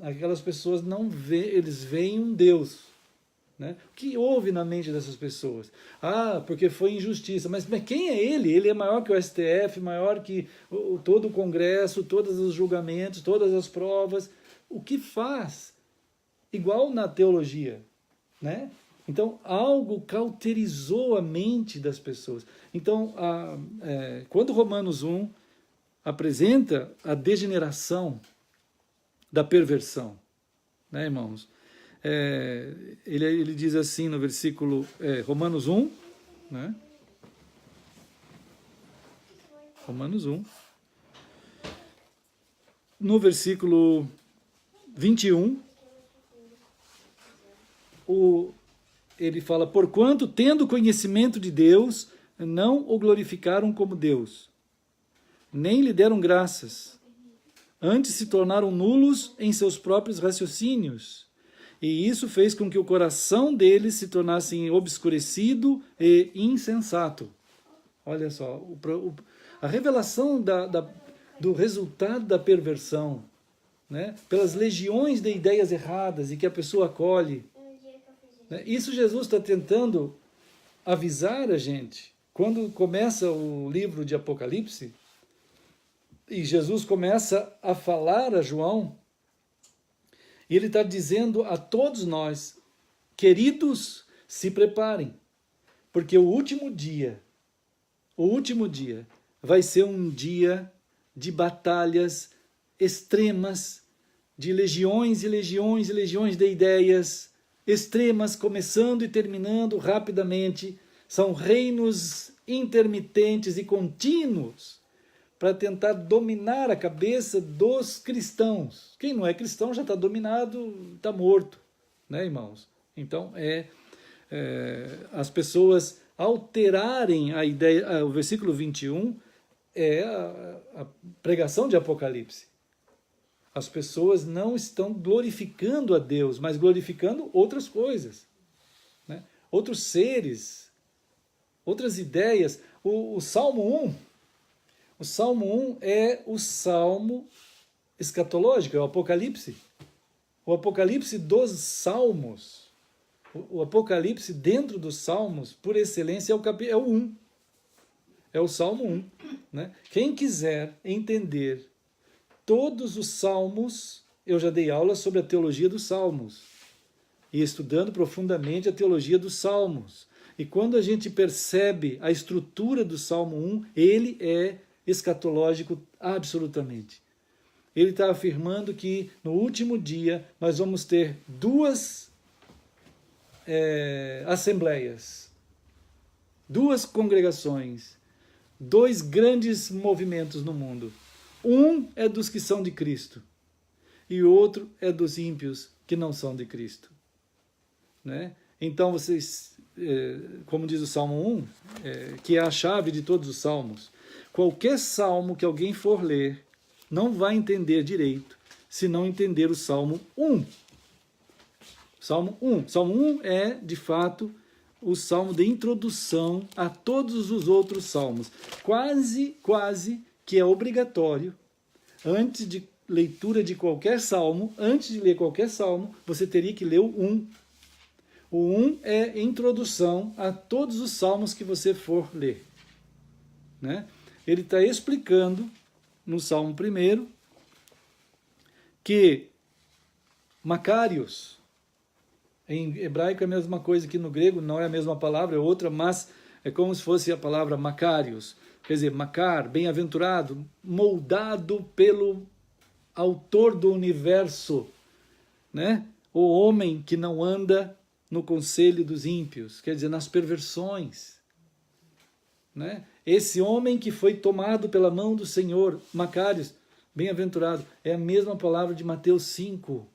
aquelas pessoas não veem, eles veem um Deus, Né? O que houve na mente dessas pessoas? Ah, porque foi injustiça. Mas quem é ele? Ele é maior que o STF, maior que todo o Congresso, todos os julgamentos, todas as provas. O que faz? Igual na teologia, né? Então, algo cauterizou a mente das pessoas. Então, quando Romanos 1 apresenta a degeneração da perversão, né, irmãos? Ele diz assim no versículo Romanos 1, né? Romanos 1, no versículo 21, ele fala: porquanto, tendo conhecimento de Deus, não o glorificaram como Deus, nem lhe deram graças, antes se tornaram nulos em seus próprios raciocínios. E isso fez com que o coração deles se tornasse obscurecido e insensato. Olha só, a revelação do resultado da perversão, né, pelas legiões de ideias erradas e que a pessoa acolhe. Né, isso Jesus está tentando avisar a gente. Quando começa o livro de Apocalipse, e Jesus começa a falar a João, e ele está dizendo a todos nós: queridos, se preparem, porque o último dia vai ser um dia de batalhas extremas, de legiões e legiões e legiões de ideias extremas, começando e terminando rapidamente. São reinos intermitentes e contínuos para tentar dominar a cabeça dos cristãos. Quem não é cristão já está dominado, está morto, né, irmãos? Então, as pessoas alterarem a ideia. O versículo 21 é a pregação de Apocalipse. As pessoas não estão glorificando a Deus, mas glorificando outras coisas, né? Outros seres, outras ideias. O Salmo 1, o Salmo 1 é o Salmo escatológico, é o Apocalipse. O Apocalipse dos Salmos, o Apocalipse dentro dos Salmos, por excelência, é o 1. É o Salmo 1. Né? Quem quiser entender todos os Salmos, eu já dei aula sobre a teologia dos Salmos, e estudando profundamente a teologia dos Salmos. E quando a gente percebe a estrutura do Salmo 1, ele é escatológico absolutamente. Ele está afirmando que no último dia nós vamos ter duas assembleias, duas congregações, dois grandes movimentos no mundo. Um é dos que são de Cristo e o outro é dos ímpios que não são de Cristo. Né? Então vocês, como diz o Salmo 1, que é a chave de todos os salmos, qualquer salmo que alguém for ler não vai entender direito se não entender o Salmo 1. Salmo 1. Salmo 1 é, de fato, o salmo de introdução a todos os outros salmos. Quase que é obrigatório, antes de leitura de qualquer salmo, antes de ler qualquer salmo, você teria que ler o 1. O 1 é introdução a todos os salmos que você for ler. Né? Ele está explicando, no Salmo 1, que Macários, em hebraico é a mesma coisa que no grego, não é a mesma palavra, é outra, mas é como se fosse a palavra Macários. Quer dizer, Macar, bem-aventurado, moldado pelo autor do universo, né? O homem que não anda no conselho dos ímpios, quer dizer, nas perversões, né? Esse homem que foi tomado pela mão do Senhor, Macários, bem-aventurado, é a mesma palavra de Mateus 5,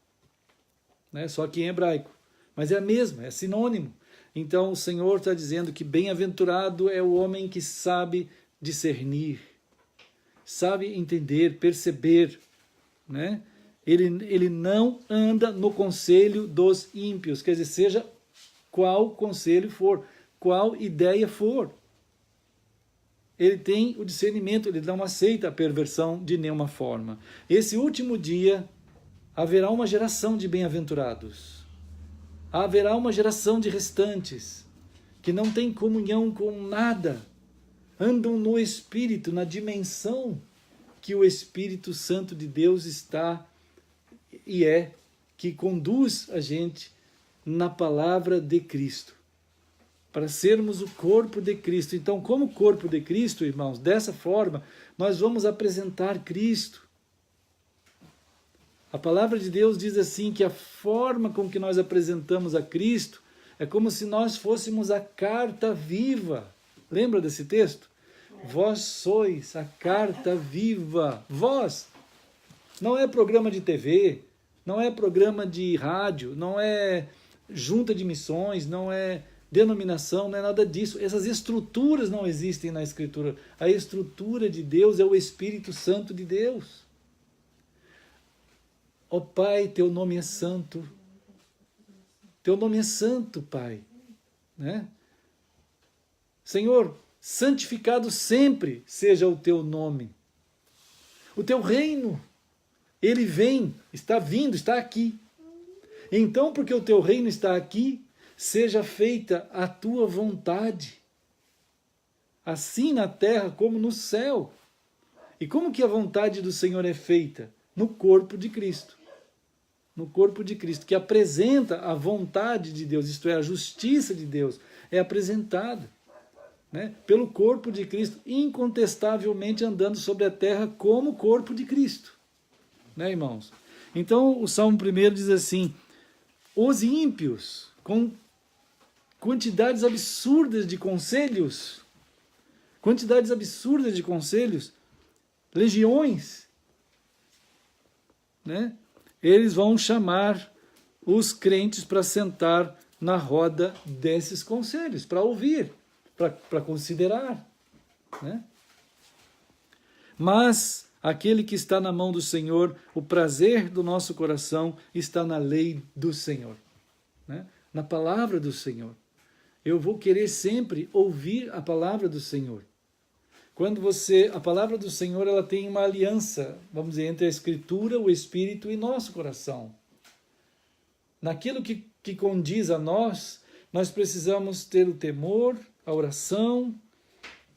né? Só que em hebraico, mas é a mesma, é sinônimo. Então o Senhor está dizendo que bem-aventurado é o homem que sabe discernir, sabe entender, perceber, né? Ele não anda no conselho dos ímpios, quer dizer, seja qual conselho for, qual ideia for. Ele tem o discernimento, ele não aceita a perversão de nenhuma forma. Esse último dia haverá uma geração de bem-aventurados. haverá uma geração de restantes que não tem comunhão com nada, andam no Espírito, na dimensão que o Espírito Santo de Deus está e é, que conduz a gente na palavra de Cristo, para sermos o corpo de Cristo. Então, como corpo de Cristo, irmãos, dessa forma, nós vamos apresentar Cristo. A palavra de Deus diz assim, que a forma com que nós apresentamos a Cristo é como se nós fôssemos a carta viva. Lembra desse texto? Vós sois a carta viva. Vós. Não é programa de TV, não é programa de rádio, não é junta de missões, não é denominação, não é nada disso. Essas estruturas não existem na Escritura. A estrutura de Deus é o Espírito Santo de Deus. Ó Pai, teu nome é santo. Teu nome é santo, Pai. Né? Senhor, santificado sempre seja o teu nome. O teu reino, ele vem, está vindo, está aqui. Então, porque o teu reino está aqui, seja feita a tua vontade, assim na terra como no céu. E como que a vontade do Senhor é feita? No corpo de Cristo. No corpo de Cristo, que apresenta a vontade de Deus, isto é, a justiça de Deus, é apresentada, né, pelo corpo de Cristo, incontestavelmente andando sobre a terra como corpo de Cristo. Né, irmãos? Então, o Salmo 1 diz assim, os ímpios, com quantidades absurdas de conselhos, legiões, né? Eles vão chamar os crentes para sentar na roda desses conselhos, para ouvir, para considerar. Né? Mas aquele que está na mão do Senhor, o prazer do nosso coração está na lei do Senhor, né? Na palavra do Senhor. Eu vou querer sempre ouvir a palavra do Senhor. Quando a palavra do Senhor, ela tem uma aliança, vamos dizer, entre a Escritura, o Espírito e nosso coração. Naquilo que condiz a nós, nós precisamos ter o temor, a oração.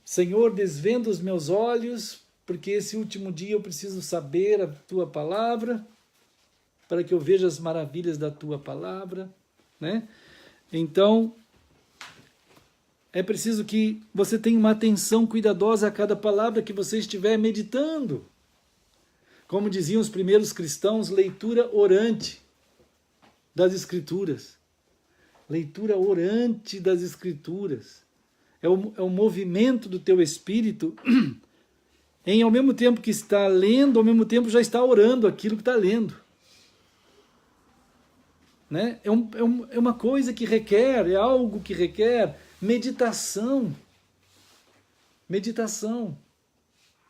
Senhor, desvenda os meus olhos, porque esse último dia eu preciso saber a tua palavra, para que eu veja as maravilhas da tua palavra, né? Então, é preciso que você tenha uma atenção cuidadosa a cada palavra que você estiver meditando. Como diziam os primeiros cristãos, leitura orante das Escrituras. Leitura orante das Escrituras. É o movimento do teu espírito em, ao mesmo tempo que está lendo, ao mesmo tempo já está orando aquilo que está lendo. Né? É uma coisa que requer, é algo que requer meditação. Meditação.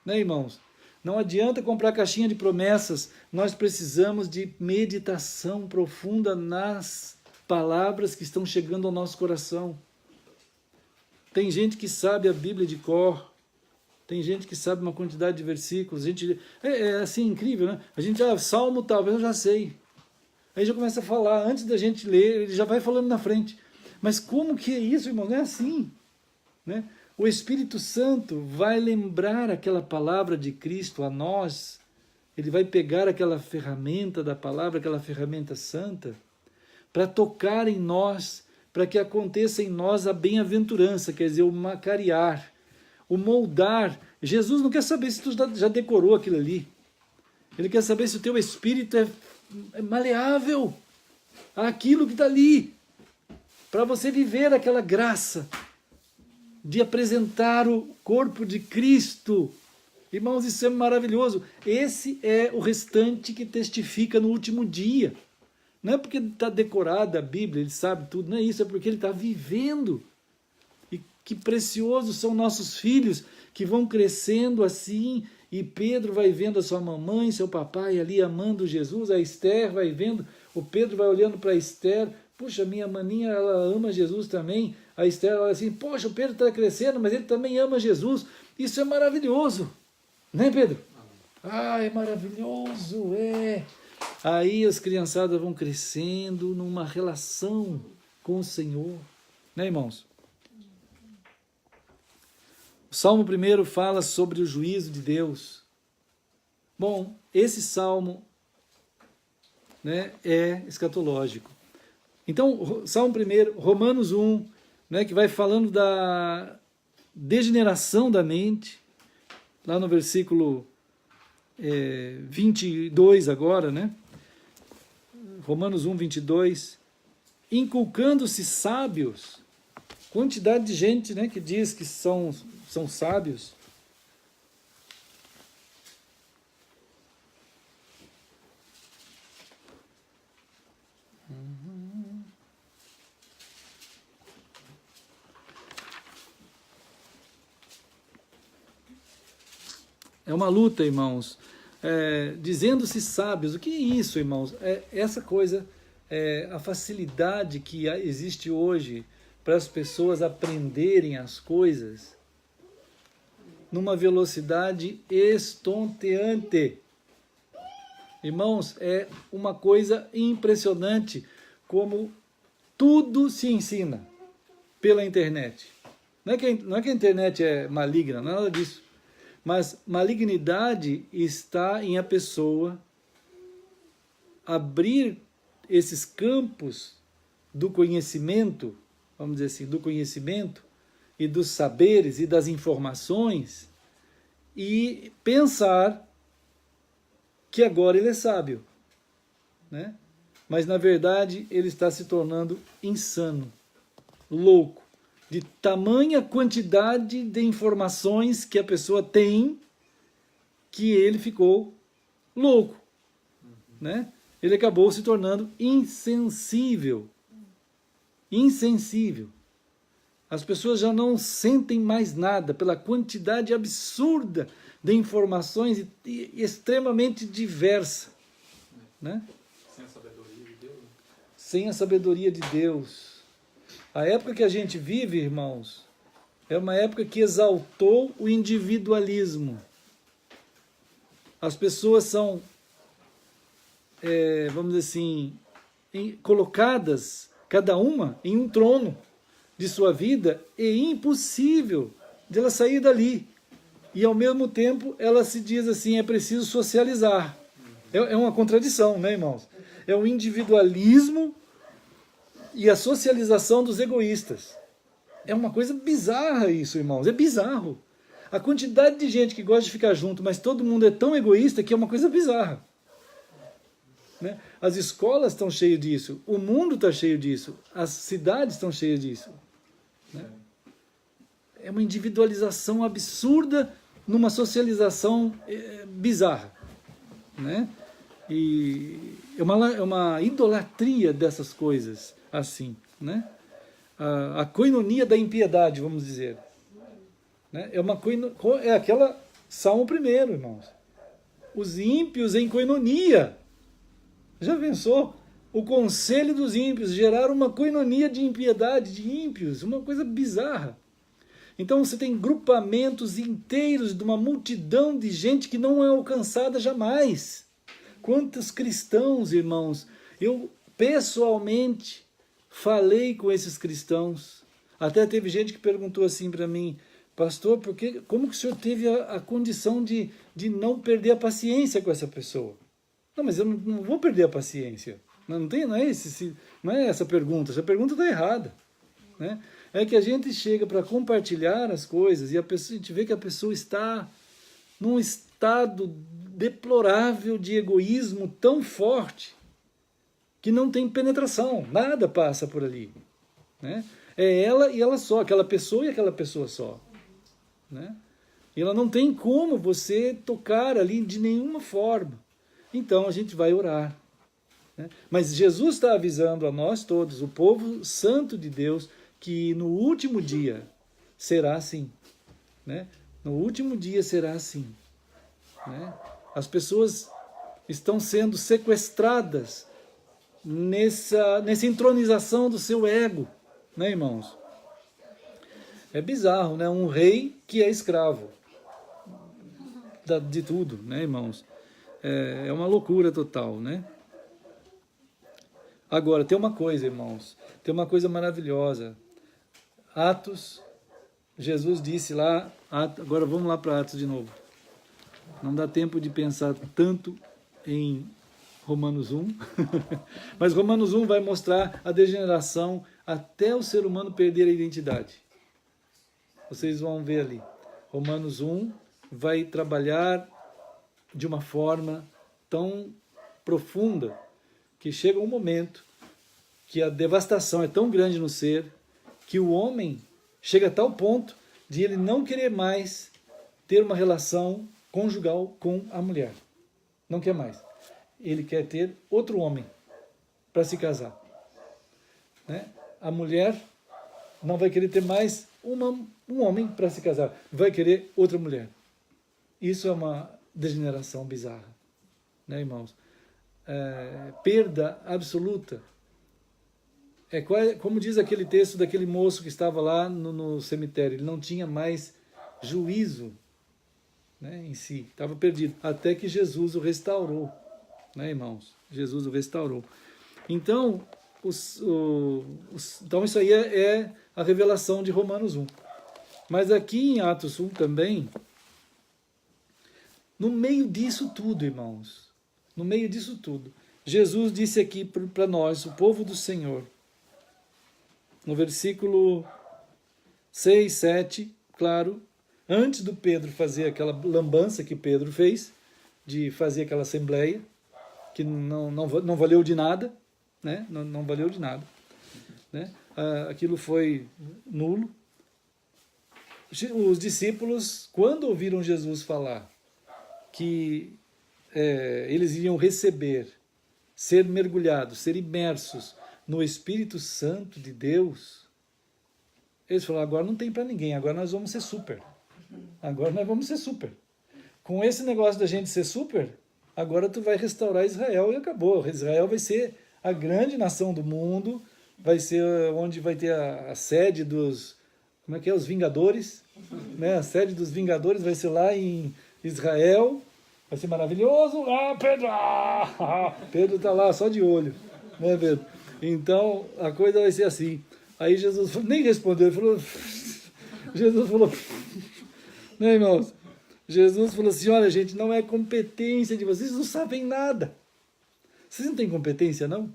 Né, irmãos? Não adianta comprar caixinha de promessas, nós precisamos de meditação profunda nas palavras que estão chegando ao nosso coração. Tem gente que sabe a Bíblia de cor, tem gente que sabe uma quantidade de versículos, é assim, incrível, né? A gente, Salmo talvez eu já sei. Aí já começa a falar, antes da gente ler, ele já vai falando na frente. Mas como que é isso, irmão? Não é assim. Né? O Espírito Santo vai lembrar aquela palavra de Cristo a nós, ele vai pegar aquela ferramenta da palavra, aquela ferramenta santa, para tocar em nós, para que aconteça em nós a bem-aventurança, quer dizer, o macariar, o moldar. Jesus não quer saber se tu já decorou aquilo ali. Ele quer saber se o teu espírito é maleável àquilo que está ali, para você viver aquela graça de apresentar o corpo de Cristo. Irmãos, isso é maravilhoso. Esse é o restante que testifica no último dia. Não é porque está decorada a Bíblia, ele sabe tudo, não é isso, é porque ele está vivendo. E que preciosos são nossos filhos que vão crescendo assim, e Pedro vai vendo a sua mamãe, seu papai ali amando Jesus, a Esther vai vendo, o Pedro vai olhando para a Esther, puxa, minha maninha, ela ama Jesus também. A Esther olha assim, poxa, o Pedro está crescendo, mas ele também ama Jesus. Isso é maravilhoso. Né, Pedro? É maravilhoso, aí as criançadas vão crescendo numa relação com o Senhor, né, irmãos? O Salmo 1 fala sobre o juízo de Deus. Bom, esse salmo, né, é escatológico. Então, Salmo 1, Romanos 1, né, que vai falando da degeneração da mente, lá no versículo 22 agora, né? Romanos 1, 22, inculcando-se sábios, quantidade de gente, né, que diz que são sábios. É uma luta, irmãos. Dizendo-se sábios. O que é isso, irmãos? Essa coisa, a facilidade que existe hoje para as pessoas aprenderem as coisas numa velocidade estonteante. Irmãos, é uma coisa impressionante como tudo se ensina pela internet. Não é que a internet é maligna, não é nada disso. Mas malignidade está em a pessoa abrir esses campos do conhecimento, vamos dizer assim, do conhecimento e dos saberes e das informações e pensar que agora ele é sábio, né? Mas na verdade ele está se tornando insano, louco, de tamanha quantidade de informações que a pessoa tem que ele ficou louco, né? Ele acabou se tornando insensível. Insensível. As pessoas já não sentem mais nada pela quantidade absurda de informações e extremamente diversa, né? Sem a sabedoria de Deus. Sem a sabedoria de Deus. A época que a gente vive, irmãos, é uma época que exaltou o individualismo. As pessoas são, vamos dizer assim, colocadas, cada uma, em um trono de sua vida, e é impossível de ela sair dali. E, ao mesmo tempo, ela se diz assim, é preciso socializar. É uma contradição, né, irmãos? É o individualismo e a socialização dos egoístas. É uma coisa bizarra isso, irmãos. É bizarro. A quantidade de gente que gosta de ficar junto, mas todo mundo é tão egoísta que é uma coisa bizarra. Né? As escolas estão cheias disso. O mundo está cheio disso. As cidades estão cheias disso. Né? É uma individualização absurda numa socialização bizarra. Né? E é uma idolatria dessas coisas assim, né? A coinonia da impiedade, vamos dizer, né? É aquela Salmo 1, irmãos. Os ímpios em coinonia. Já pensou? O conselho dos ímpios gerar uma coinonia de impiedade, de ímpios, uma coisa bizarra. Então você tem grupamentos inteiros de uma multidão de gente que não é alcançada jamais. Quantos cristãos, irmãos, eu pessoalmente falei com esses cristãos. Até teve gente que perguntou assim para mim, pastor, como que o senhor teve a condição de não perder a paciência com essa pessoa? Não, mas eu não vou perder a paciência. Não é essa pergunta está errada. Né? É que a gente chega para compartilhar as coisas e a gente vê que a pessoa está num estado deplorável de egoísmo tão forte que não tem penetração, nada passa por ali. Né? É ela e ela só, aquela pessoa e aquela pessoa só. Né? E ela não tem como você tocar ali de nenhuma forma. Então a gente vai orar. Né? Mas Jesus está avisando a nós todos, o povo santo de Deus, que no último dia será assim. Né? No último dia será assim. Né? As pessoas estão sendo sequestradas nessa entronização do seu ego, né, irmãos? É bizarro, né? Um rei que é escravo de tudo, né, irmãos? É uma loucura total, né? Agora, tem uma coisa, irmãos, tem uma coisa maravilhosa. Atos, Jesus disse lá, agora vamos lá para Atos de novo. Não dá tempo de pensar tanto em Romanos 1, mas Romanos 1 vai mostrar a degeneração até o ser humano perder a identidade. Vocês vão ver ali. Romanos 1 vai trabalhar de uma forma tão profunda que chega um momento que a devastação é tão grande no ser que o homem chega a tal ponto de ele não querer mais ter uma relação conjugal com a mulher. Não quer mais. Ele quer ter outro homem para se casar. Né? A mulher não vai querer ter mais um homem para se casar. Vai querer outra mulher. Isso é uma degeneração bizarra. Né, irmãos? Perda absoluta. Como diz aquele texto daquele moço que estava lá no cemitério. Ele não tinha mais juízo, né, em si. Estava perdido. Até que Jesus o restaurou. Né, irmãos? Jesus o restaurou. Então, então isso aí é a revelação de Romanos 1. Mas aqui em Atos 1 também, no meio disso tudo, irmãos, no meio disso tudo, Jesus disse aqui para nós, o povo do Senhor, no versículo 6, 7, claro, antes do Pedro fazer aquela lambança que Pedro fez, de fazer aquela assembleia, que não valeu de nada, né? Não valeu de nada. Né? Aquilo foi nulo. Os discípulos, quando ouviram Jesus falar que eles iriam receber, ser mergulhados, ser imersos no Espírito Santo de Deus, eles falaram, agora não tem para ninguém, agora nós vamos ser super. Agora nós vamos ser super. Com esse negócio da gente ser super, agora tu vai restaurar Israel e acabou. Israel vai ser a grande nação do mundo, vai ser onde vai ter a sede dos, como é que é, os Vingadores, né? A sede dos Vingadores vai ser lá em Israel, vai ser maravilhoso. Pedro! Pedro está lá só de olho, né, Pedro? Então, a coisa vai ser assim. Aí Jesus nem respondeu, ele falou, Jesus falou, né, irmãos? Jesus falou assim, olha, gente, não é competência de vocês, não sabem nada. Vocês não têm competência, não?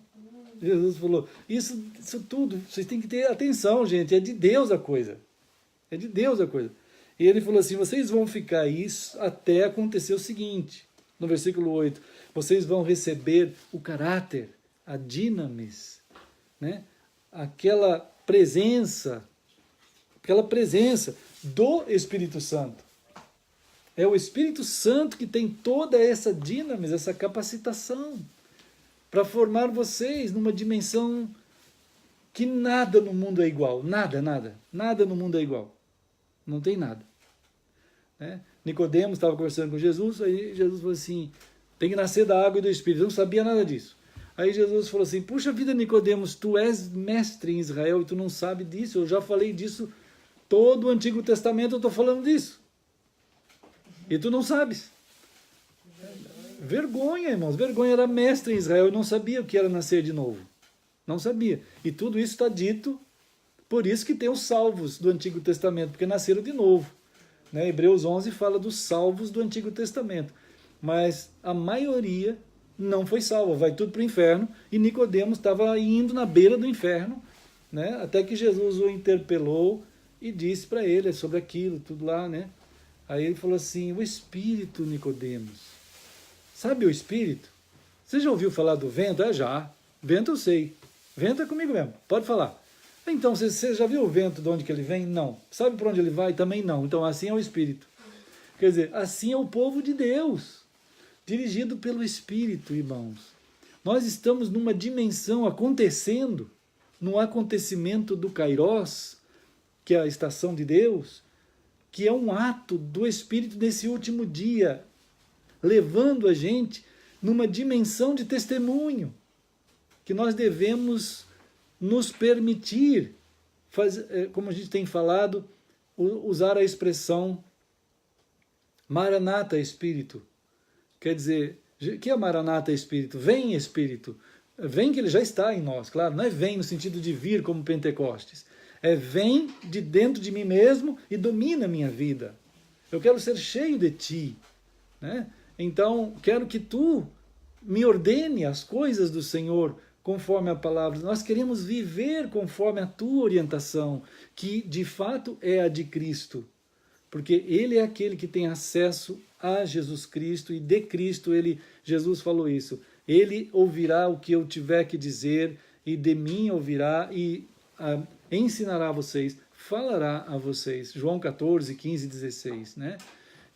Jesus falou, isso tudo, vocês têm que ter atenção, gente, é de Deus a coisa. É de Deus a coisa. E ele falou assim, vocês vão ficar isso até acontecer o seguinte, no versículo 8, vocês vão receber o caráter, a dinamis, né? Aquela presença do Espírito Santo. É o Espírito Santo que tem toda essa dinamis, essa capacitação para formar vocês numa dimensão que nada no mundo é igual. Nada no mundo é igual. Não tem nada. Né? Nicodemos estava conversando com Jesus, aí Jesus falou assim, tem que nascer da água e do Espírito. Eu não sabia nada disso. Aí Jesus falou assim, puxa vida, Nicodemos, tu és mestre em Israel e tu não sabe disso. Eu já falei disso todo o Antigo Testamento, eu estou falando disso. E tu não sabes. Vergonha, irmãos. Vergonha, era mestre em Israel e não sabia o que era nascer de novo. Não sabia. E tudo isso está dito, por isso que tem os salvos do Antigo Testamento, porque nasceram de novo. Né? Hebreus 11 fala dos salvos do Antigo Testamento. Mas a maioria não foi salva, vai tudo para o inferno. E Nicodemos estava indo na beira do inferno, né? Até que Jesus o interpelou e disse para ele sobre aquilo, tudo lá, né? Aí ele falou assim, o Espírito, Nicodemos. Sabe o Espírito? Você já ouviu falar do vento? Já. Vento eu sei. Vento é comigo mesmo. Pode falar. Então, você já viu o vento de onde que ele vem? Não. Sabe para onde ele vai? Também não. Então, assim é o Espírito. Quer dizer, assim é o povo de Deus, dirigido pelo Espírito, irmãos. Nós estamos numa dimensão acontecendo, num acontecimento do Kairos, que é a estação de Deus, que é um ato do Espírito nesse último dia, levando a gente numa dimensão de testemunho, que nós devemos nos permitir, como a gente tem falado, usar a expressão Maranata Espírito. Quer dizer, que é Maranata Espírito? Vem Espírito. Vem que ele já está em nós, claro, não é vem no sentido de vir como Pentecostes. É vem de dentro de mim mesmo e domina a minha vida. Eu quero ser cheio de ti, né? Então, quero que tu me ordene as coisas do Senhor conforme a palavra. Nós queremos viver conforme a tua orientação, que de fato é a de Cristo. Porque ele é aquele que tem acesso a Jesus Cristo e de Cristo, Jesus falou isso. Ele ouvirá o que eu tiver que dizer e de mim ouvirá e ensinará a vocês, falará a vocês. João 14, 15 e 16, né?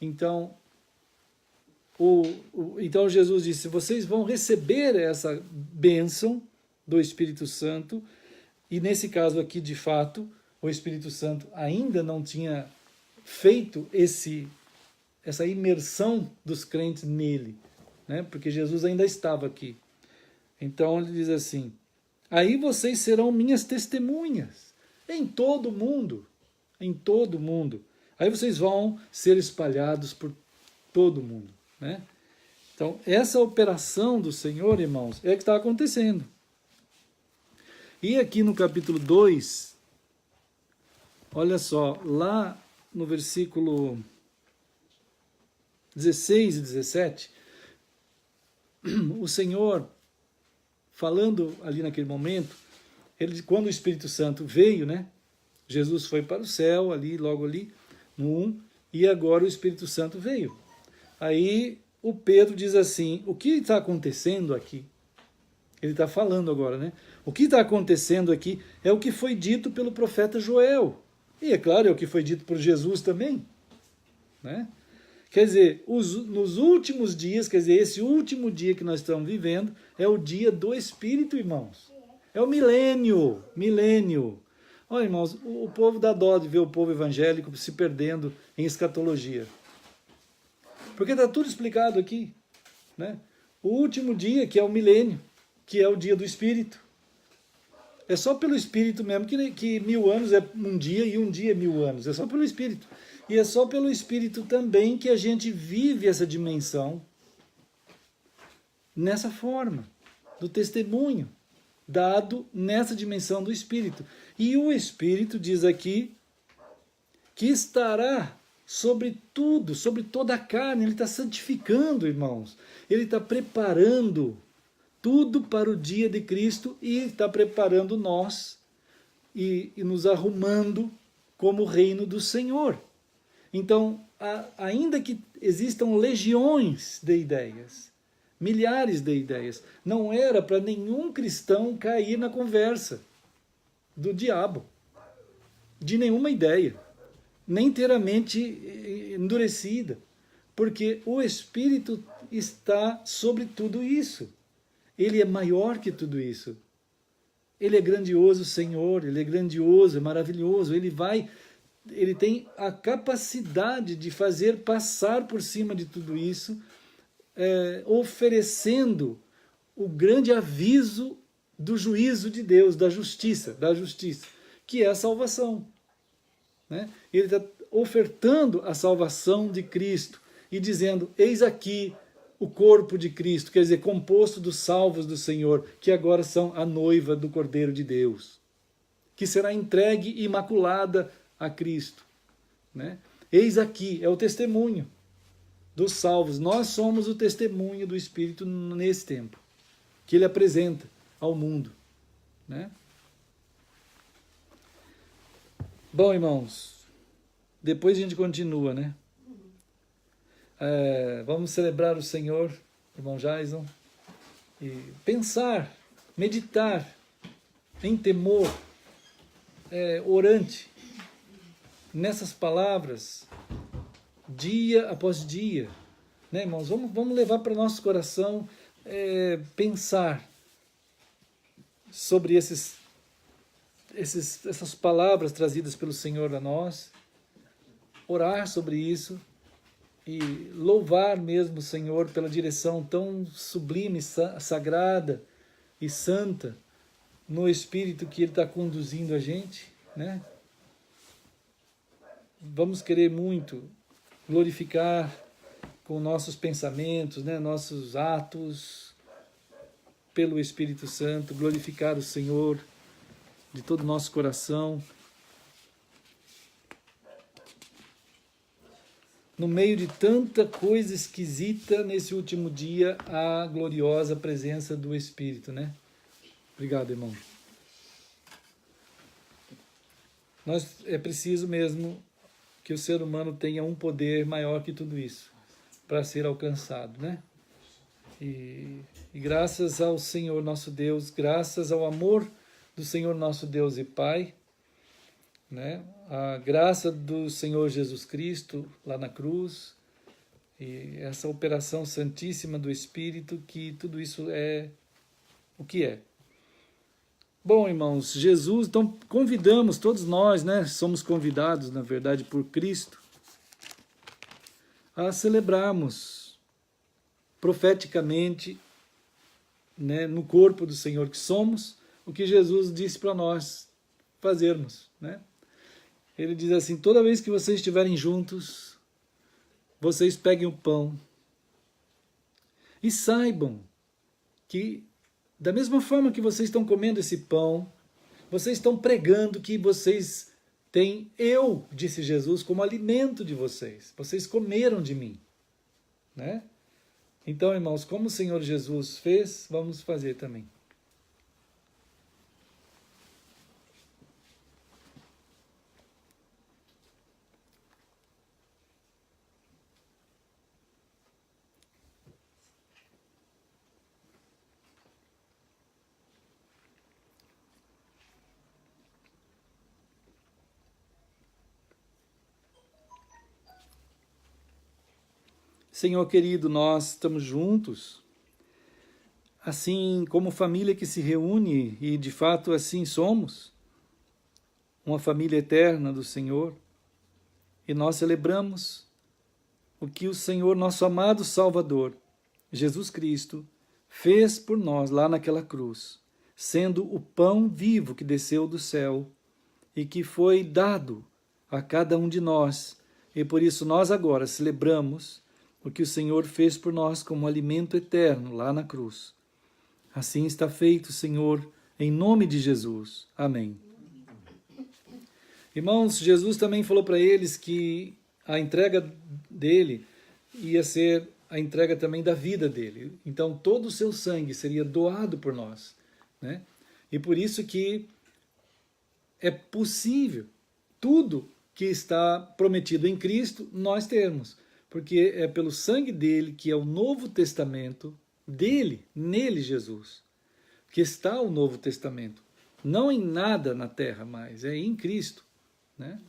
Então, então Jesus disse, vocês vão receber essa bênção do Espírito Santo, e nesse caso aqui, de fato, o Espírito Santo ainda não tinha feito essa imersão dos crentes nele, né? Porque Jesus ainda estava aqui. Então ele diz assim, aí vocês serão minhas testemunhas em todo o mundo, em todo o mundo. Aí vocês vão ser espalhados por todo o mundo, né? Então, essa operação do Senhor, irmãos, é que está acontecendo. E aqui no capítulo 2, olha só, lá no versículo 16 e 17, o Senhor, falando ali naquele momento, quando o Espírito Santo veio, né? Jesus foi para o céu, logo ali, no 1, e agora o Espírito Santo veio. Aí o Pedro diz assim, o que está acontecendo aqui? Ele está falando agora, né? O que está acontecendo aqui é o que foi dito pelo profeta Joel. E é claro, é o que foi dito por Jesus também, né? Quer dizer, nos últimos dias, esse último dia que nós estamos vivendo, é o dia do Espírito, irmãos. É o milênio. Olha, irmãos, o povo dá dó de ver o povo evangélico se perdendo em escatologia. Porque está tudo explicado aqui, né? O último dia, que é o milênio, que é o dia do Espírito. É só pelo Espírito mesmo que 1000 anos é um dia e um dia é 1000 anos. É só pelo Espírito. E é só pelo Espírito também que a gente vive essa dimensão nessa forma, do testemunho, dado nessa dimensão do Espírito. E o Espírito diz aqui que estará sobre tudo, sobre toda a carne. Ele está santificando, irmãos. Ele está preparando tudo para o dia de Cristo e está preparando nós e nos arrumando como reino do Senhor. Então, ainda que existam legiões de ideias, milhares de ideias, não era para nenhum cristão cair na conversa do diabo, de nenhuma ideia, nem ter a mente endurecida, porque o Espírito está sobre tudo isso. Ele é maior que tudo isso. Ele é grandioso, Senhor, Ele é grandioso, é maravilhoso, Ele tem a capacidade de fazer passar por cima de tudo isso, oferecendo o grande aviso do juízo de Deus, da justiça, que é a salvação, né? Ele está ofertando a salvação de Cristo e dizendo, eis aqui o corpo de Cristo, quer dizer, composto dos salvos do Senhor, que agora são a noiva do Cordeiro de Deus, que será entregue imaculada a Cristo, né? Eis aqui, é o testemunho dos salvos. Nós somos o testemunho do Espírito nesse tempo, que Ele apresenta ao mundo, né? Bom, irmãos, depois a gente continua, né? Vamos celebrar o Senhor, irmão Jason, e pensar, meditar em temor, orante, nessas palavras, dia após dia, né, irmãos? Vamos levar para o nosso coração, pensar sobre essas palavras trazidas pelo Senhor a nós, orar sobre isso e louvar mesmo o Senhor pela direção tão sublime, sagrada e santa no Espírito que Ele está conduzindo a gente, né? Vamos querer muito glorificar com nossos pensamentos, né, nossos atos, pelo Espírito Santo, glorificar o Senhor de todo o nosso coração. No meio de tanta coisa esquisita, nesse último dia, a gloriosa presença do Espírito, né? Obrigado, irmão. É preciso mesmo que o ser humano tenha um poder maior que tudo isso, para ser alcançado, né? E graças ao Senhor nosso Deus, graças ao amor do Senhor nosso Deus e Pai, né? A graça do Senhor Jesus Cristo lá na cruz, e essa operação santíssima do Espírito, que tudo isso é o que é. Bom, irmãos, Jesus, então convidamos todos nós, né? Somos convidados, na verdade, por Cristo, a celebrarmos profeticamente, né, no corpo do Senhor que somos, o que Jesus disse para nós fazermos, né? Ele diz assim: toda vez que vocês estiverem juntos, vocês peguem o pão e saibam que, da mesma forma que vocês estão comendo esse pão, vocês estão pregando que vocês têm eu, disse Jesus, como alimento de vocês. Vocês comeram de mim, né? Então, irmãos, como o Senhor Jesus fez, vamos fazer também. Senhor querido, nós estamos juntos, assim como família que se reúne, e de fato assim somos, uma família eterna do Senhor, e nós celebramos o que o Senhor, nosso amado Salvador, Jesus Cristo, fez por nós lá naquela cruz, sendo o pão vivo que desceu do céu e que foi dado a cada um de nós, e por isso nós agora celebramos o que o Senhor fez por nós como alimento eterno lá na cruz. Assim está feito, Senhor, em nome de Jesus. Amém. Irmãos, Jesus também falou para eles que a entrega dele ia ser a entrega também da vida dele. Então todo o seu sangue seria doado por nós, né? E por isso que é possível tudo que está prometido em Cristo nós termos. Porque é pelo sangue dele, que é o Novo Testamento, dele, nele Jesus, que está o Novo Testamento. Não em nada na terra mais, é em Cristo, né?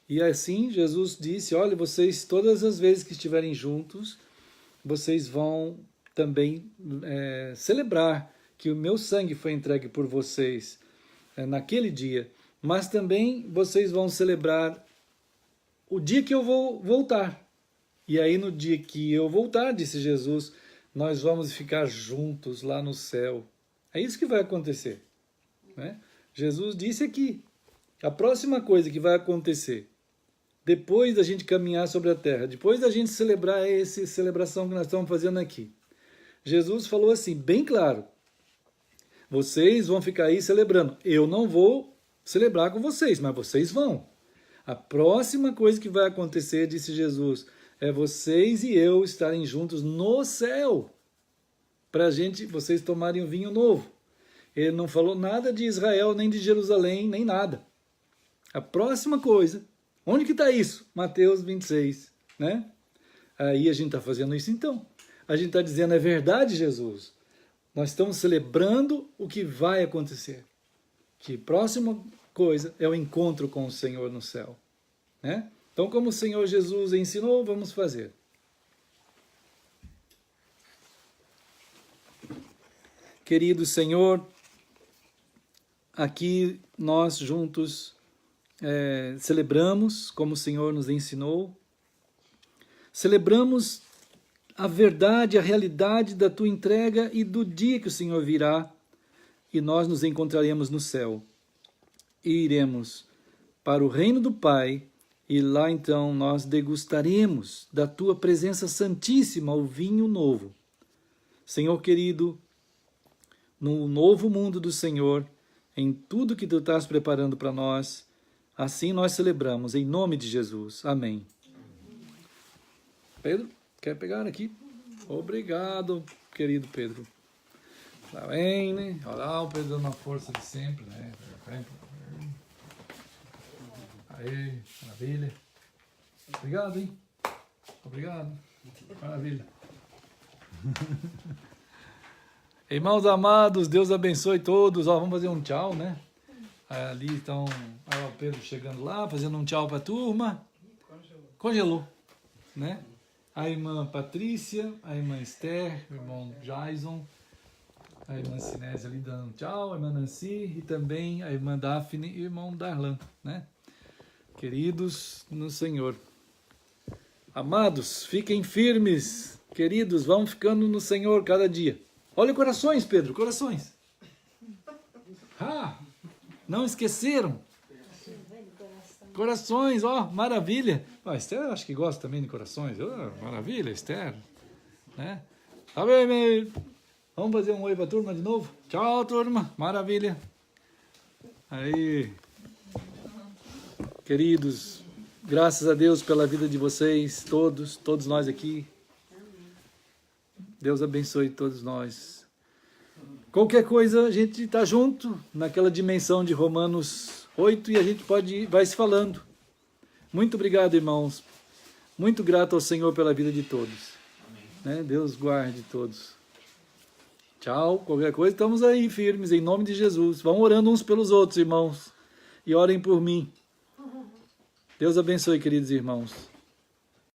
E assim Jesus disse: olha, vocês todas as vezes que estiverem juntos, vocês vão também celebrar que o meu sangue foi entregue por vocês naquele dia, mas também vocês vão celebrar o dia que eu vou voltar. E aí no dia que eu voltar, disse Jesus, nós vamos ficar juntos lá no céu. É isso que vai acontecer, né? Jesus disse aqui, a próxima coisa que vai acontecer, depois da gente caminhar sobre a terra, depois da gente celebrar essa celebração que nós estamos fazendo aqui, Jesus falou assim, bem claro, vocês vão ficar aí celebrando. Eu não vou celebrar com vocês, mas vocês vão. A próxima coisa que vai acontecer, disse Jesus, é vocês e eu estarem juntos no céu, para vocês tomarem o vinho novo. Ele não falou nada de Israel, nem de Jerusalém, nem nada. A próxima coisa, onde que está isso? Mateus 26, né? Aí a gente está fazendo isso então. A gente está dizendo, é verdade, Jesus. Nós estamos celebrando o que vai acontecer. Que próxima coisa é o encontro com o Senhor no céu, né? Então, como o Senhor Jesus ensinou, vamos fazer. Querido Senhor, aqui nós juntos celebramos, como o Senhor nos ensinou, celebramos a verdade, a realidade da Tua entrega e do dia que o Senhor virá e nós nos encontraremos no céu. E iremos para o reino do Pai, e lá então nós degustaremos da Tua presença santíssima o vinho novo. Senhor querido, no novo mundo do Senhor, em tudo que Tu estás preparando para nós. Assim nós celebramos, em nome de Jesus. Amém. Pedro, quer pegar aqui? Obrigado, querido Pedro. Tá bem, né? Olha lá o Pedro dando a força de sempre, né? Aí, maravilha. Obrigado, hein? Obrigado. Maravilha. Irmãos amados, Deus abençoe todos. Ó, vamos fazer um tchau, né? Ali estão o Pedro chegando lá, fazendo um tchau para a turma. Congelou, né? A irmã Patrícia, a irmã Esther, o irmão Jason, a irmã Sinésia ali dando um tchau, a irmã Nancy e também a irmã Daphne e o irmão Darlan, né? Queridos no Senhor. Amados, fiquem firmes. Queridos, vão ficando no Senhor cada dia. Olha corações, Pedro, corações. Ah, não esqueceram? Corações, ó, maravilha. A Esther acho que gosta também de corações. Oh, maravilha, Esther. Né? Tá bem, vamos fazer um oi para a turma de novo? Tchau, turma. Maravilha. Aí. Queridos, graças a Deus pela vida de vocês, todos nós aqui. Deus abençoe todos nós. Qualquer coisa, a gente está junto naquela dimensão de Romanos 8 e a gente vai se falando. Muito obrigado, irmãos. Muito grato ao Senhor pela vida de todos. Né? Deus guarde todos. Tchau. Qualquer coisa, estamos aí firmes, em nome de Jesus. Vão orando uns pelos outros, irmãos. E orem por mim. Deus abençoe, queridos irmãos.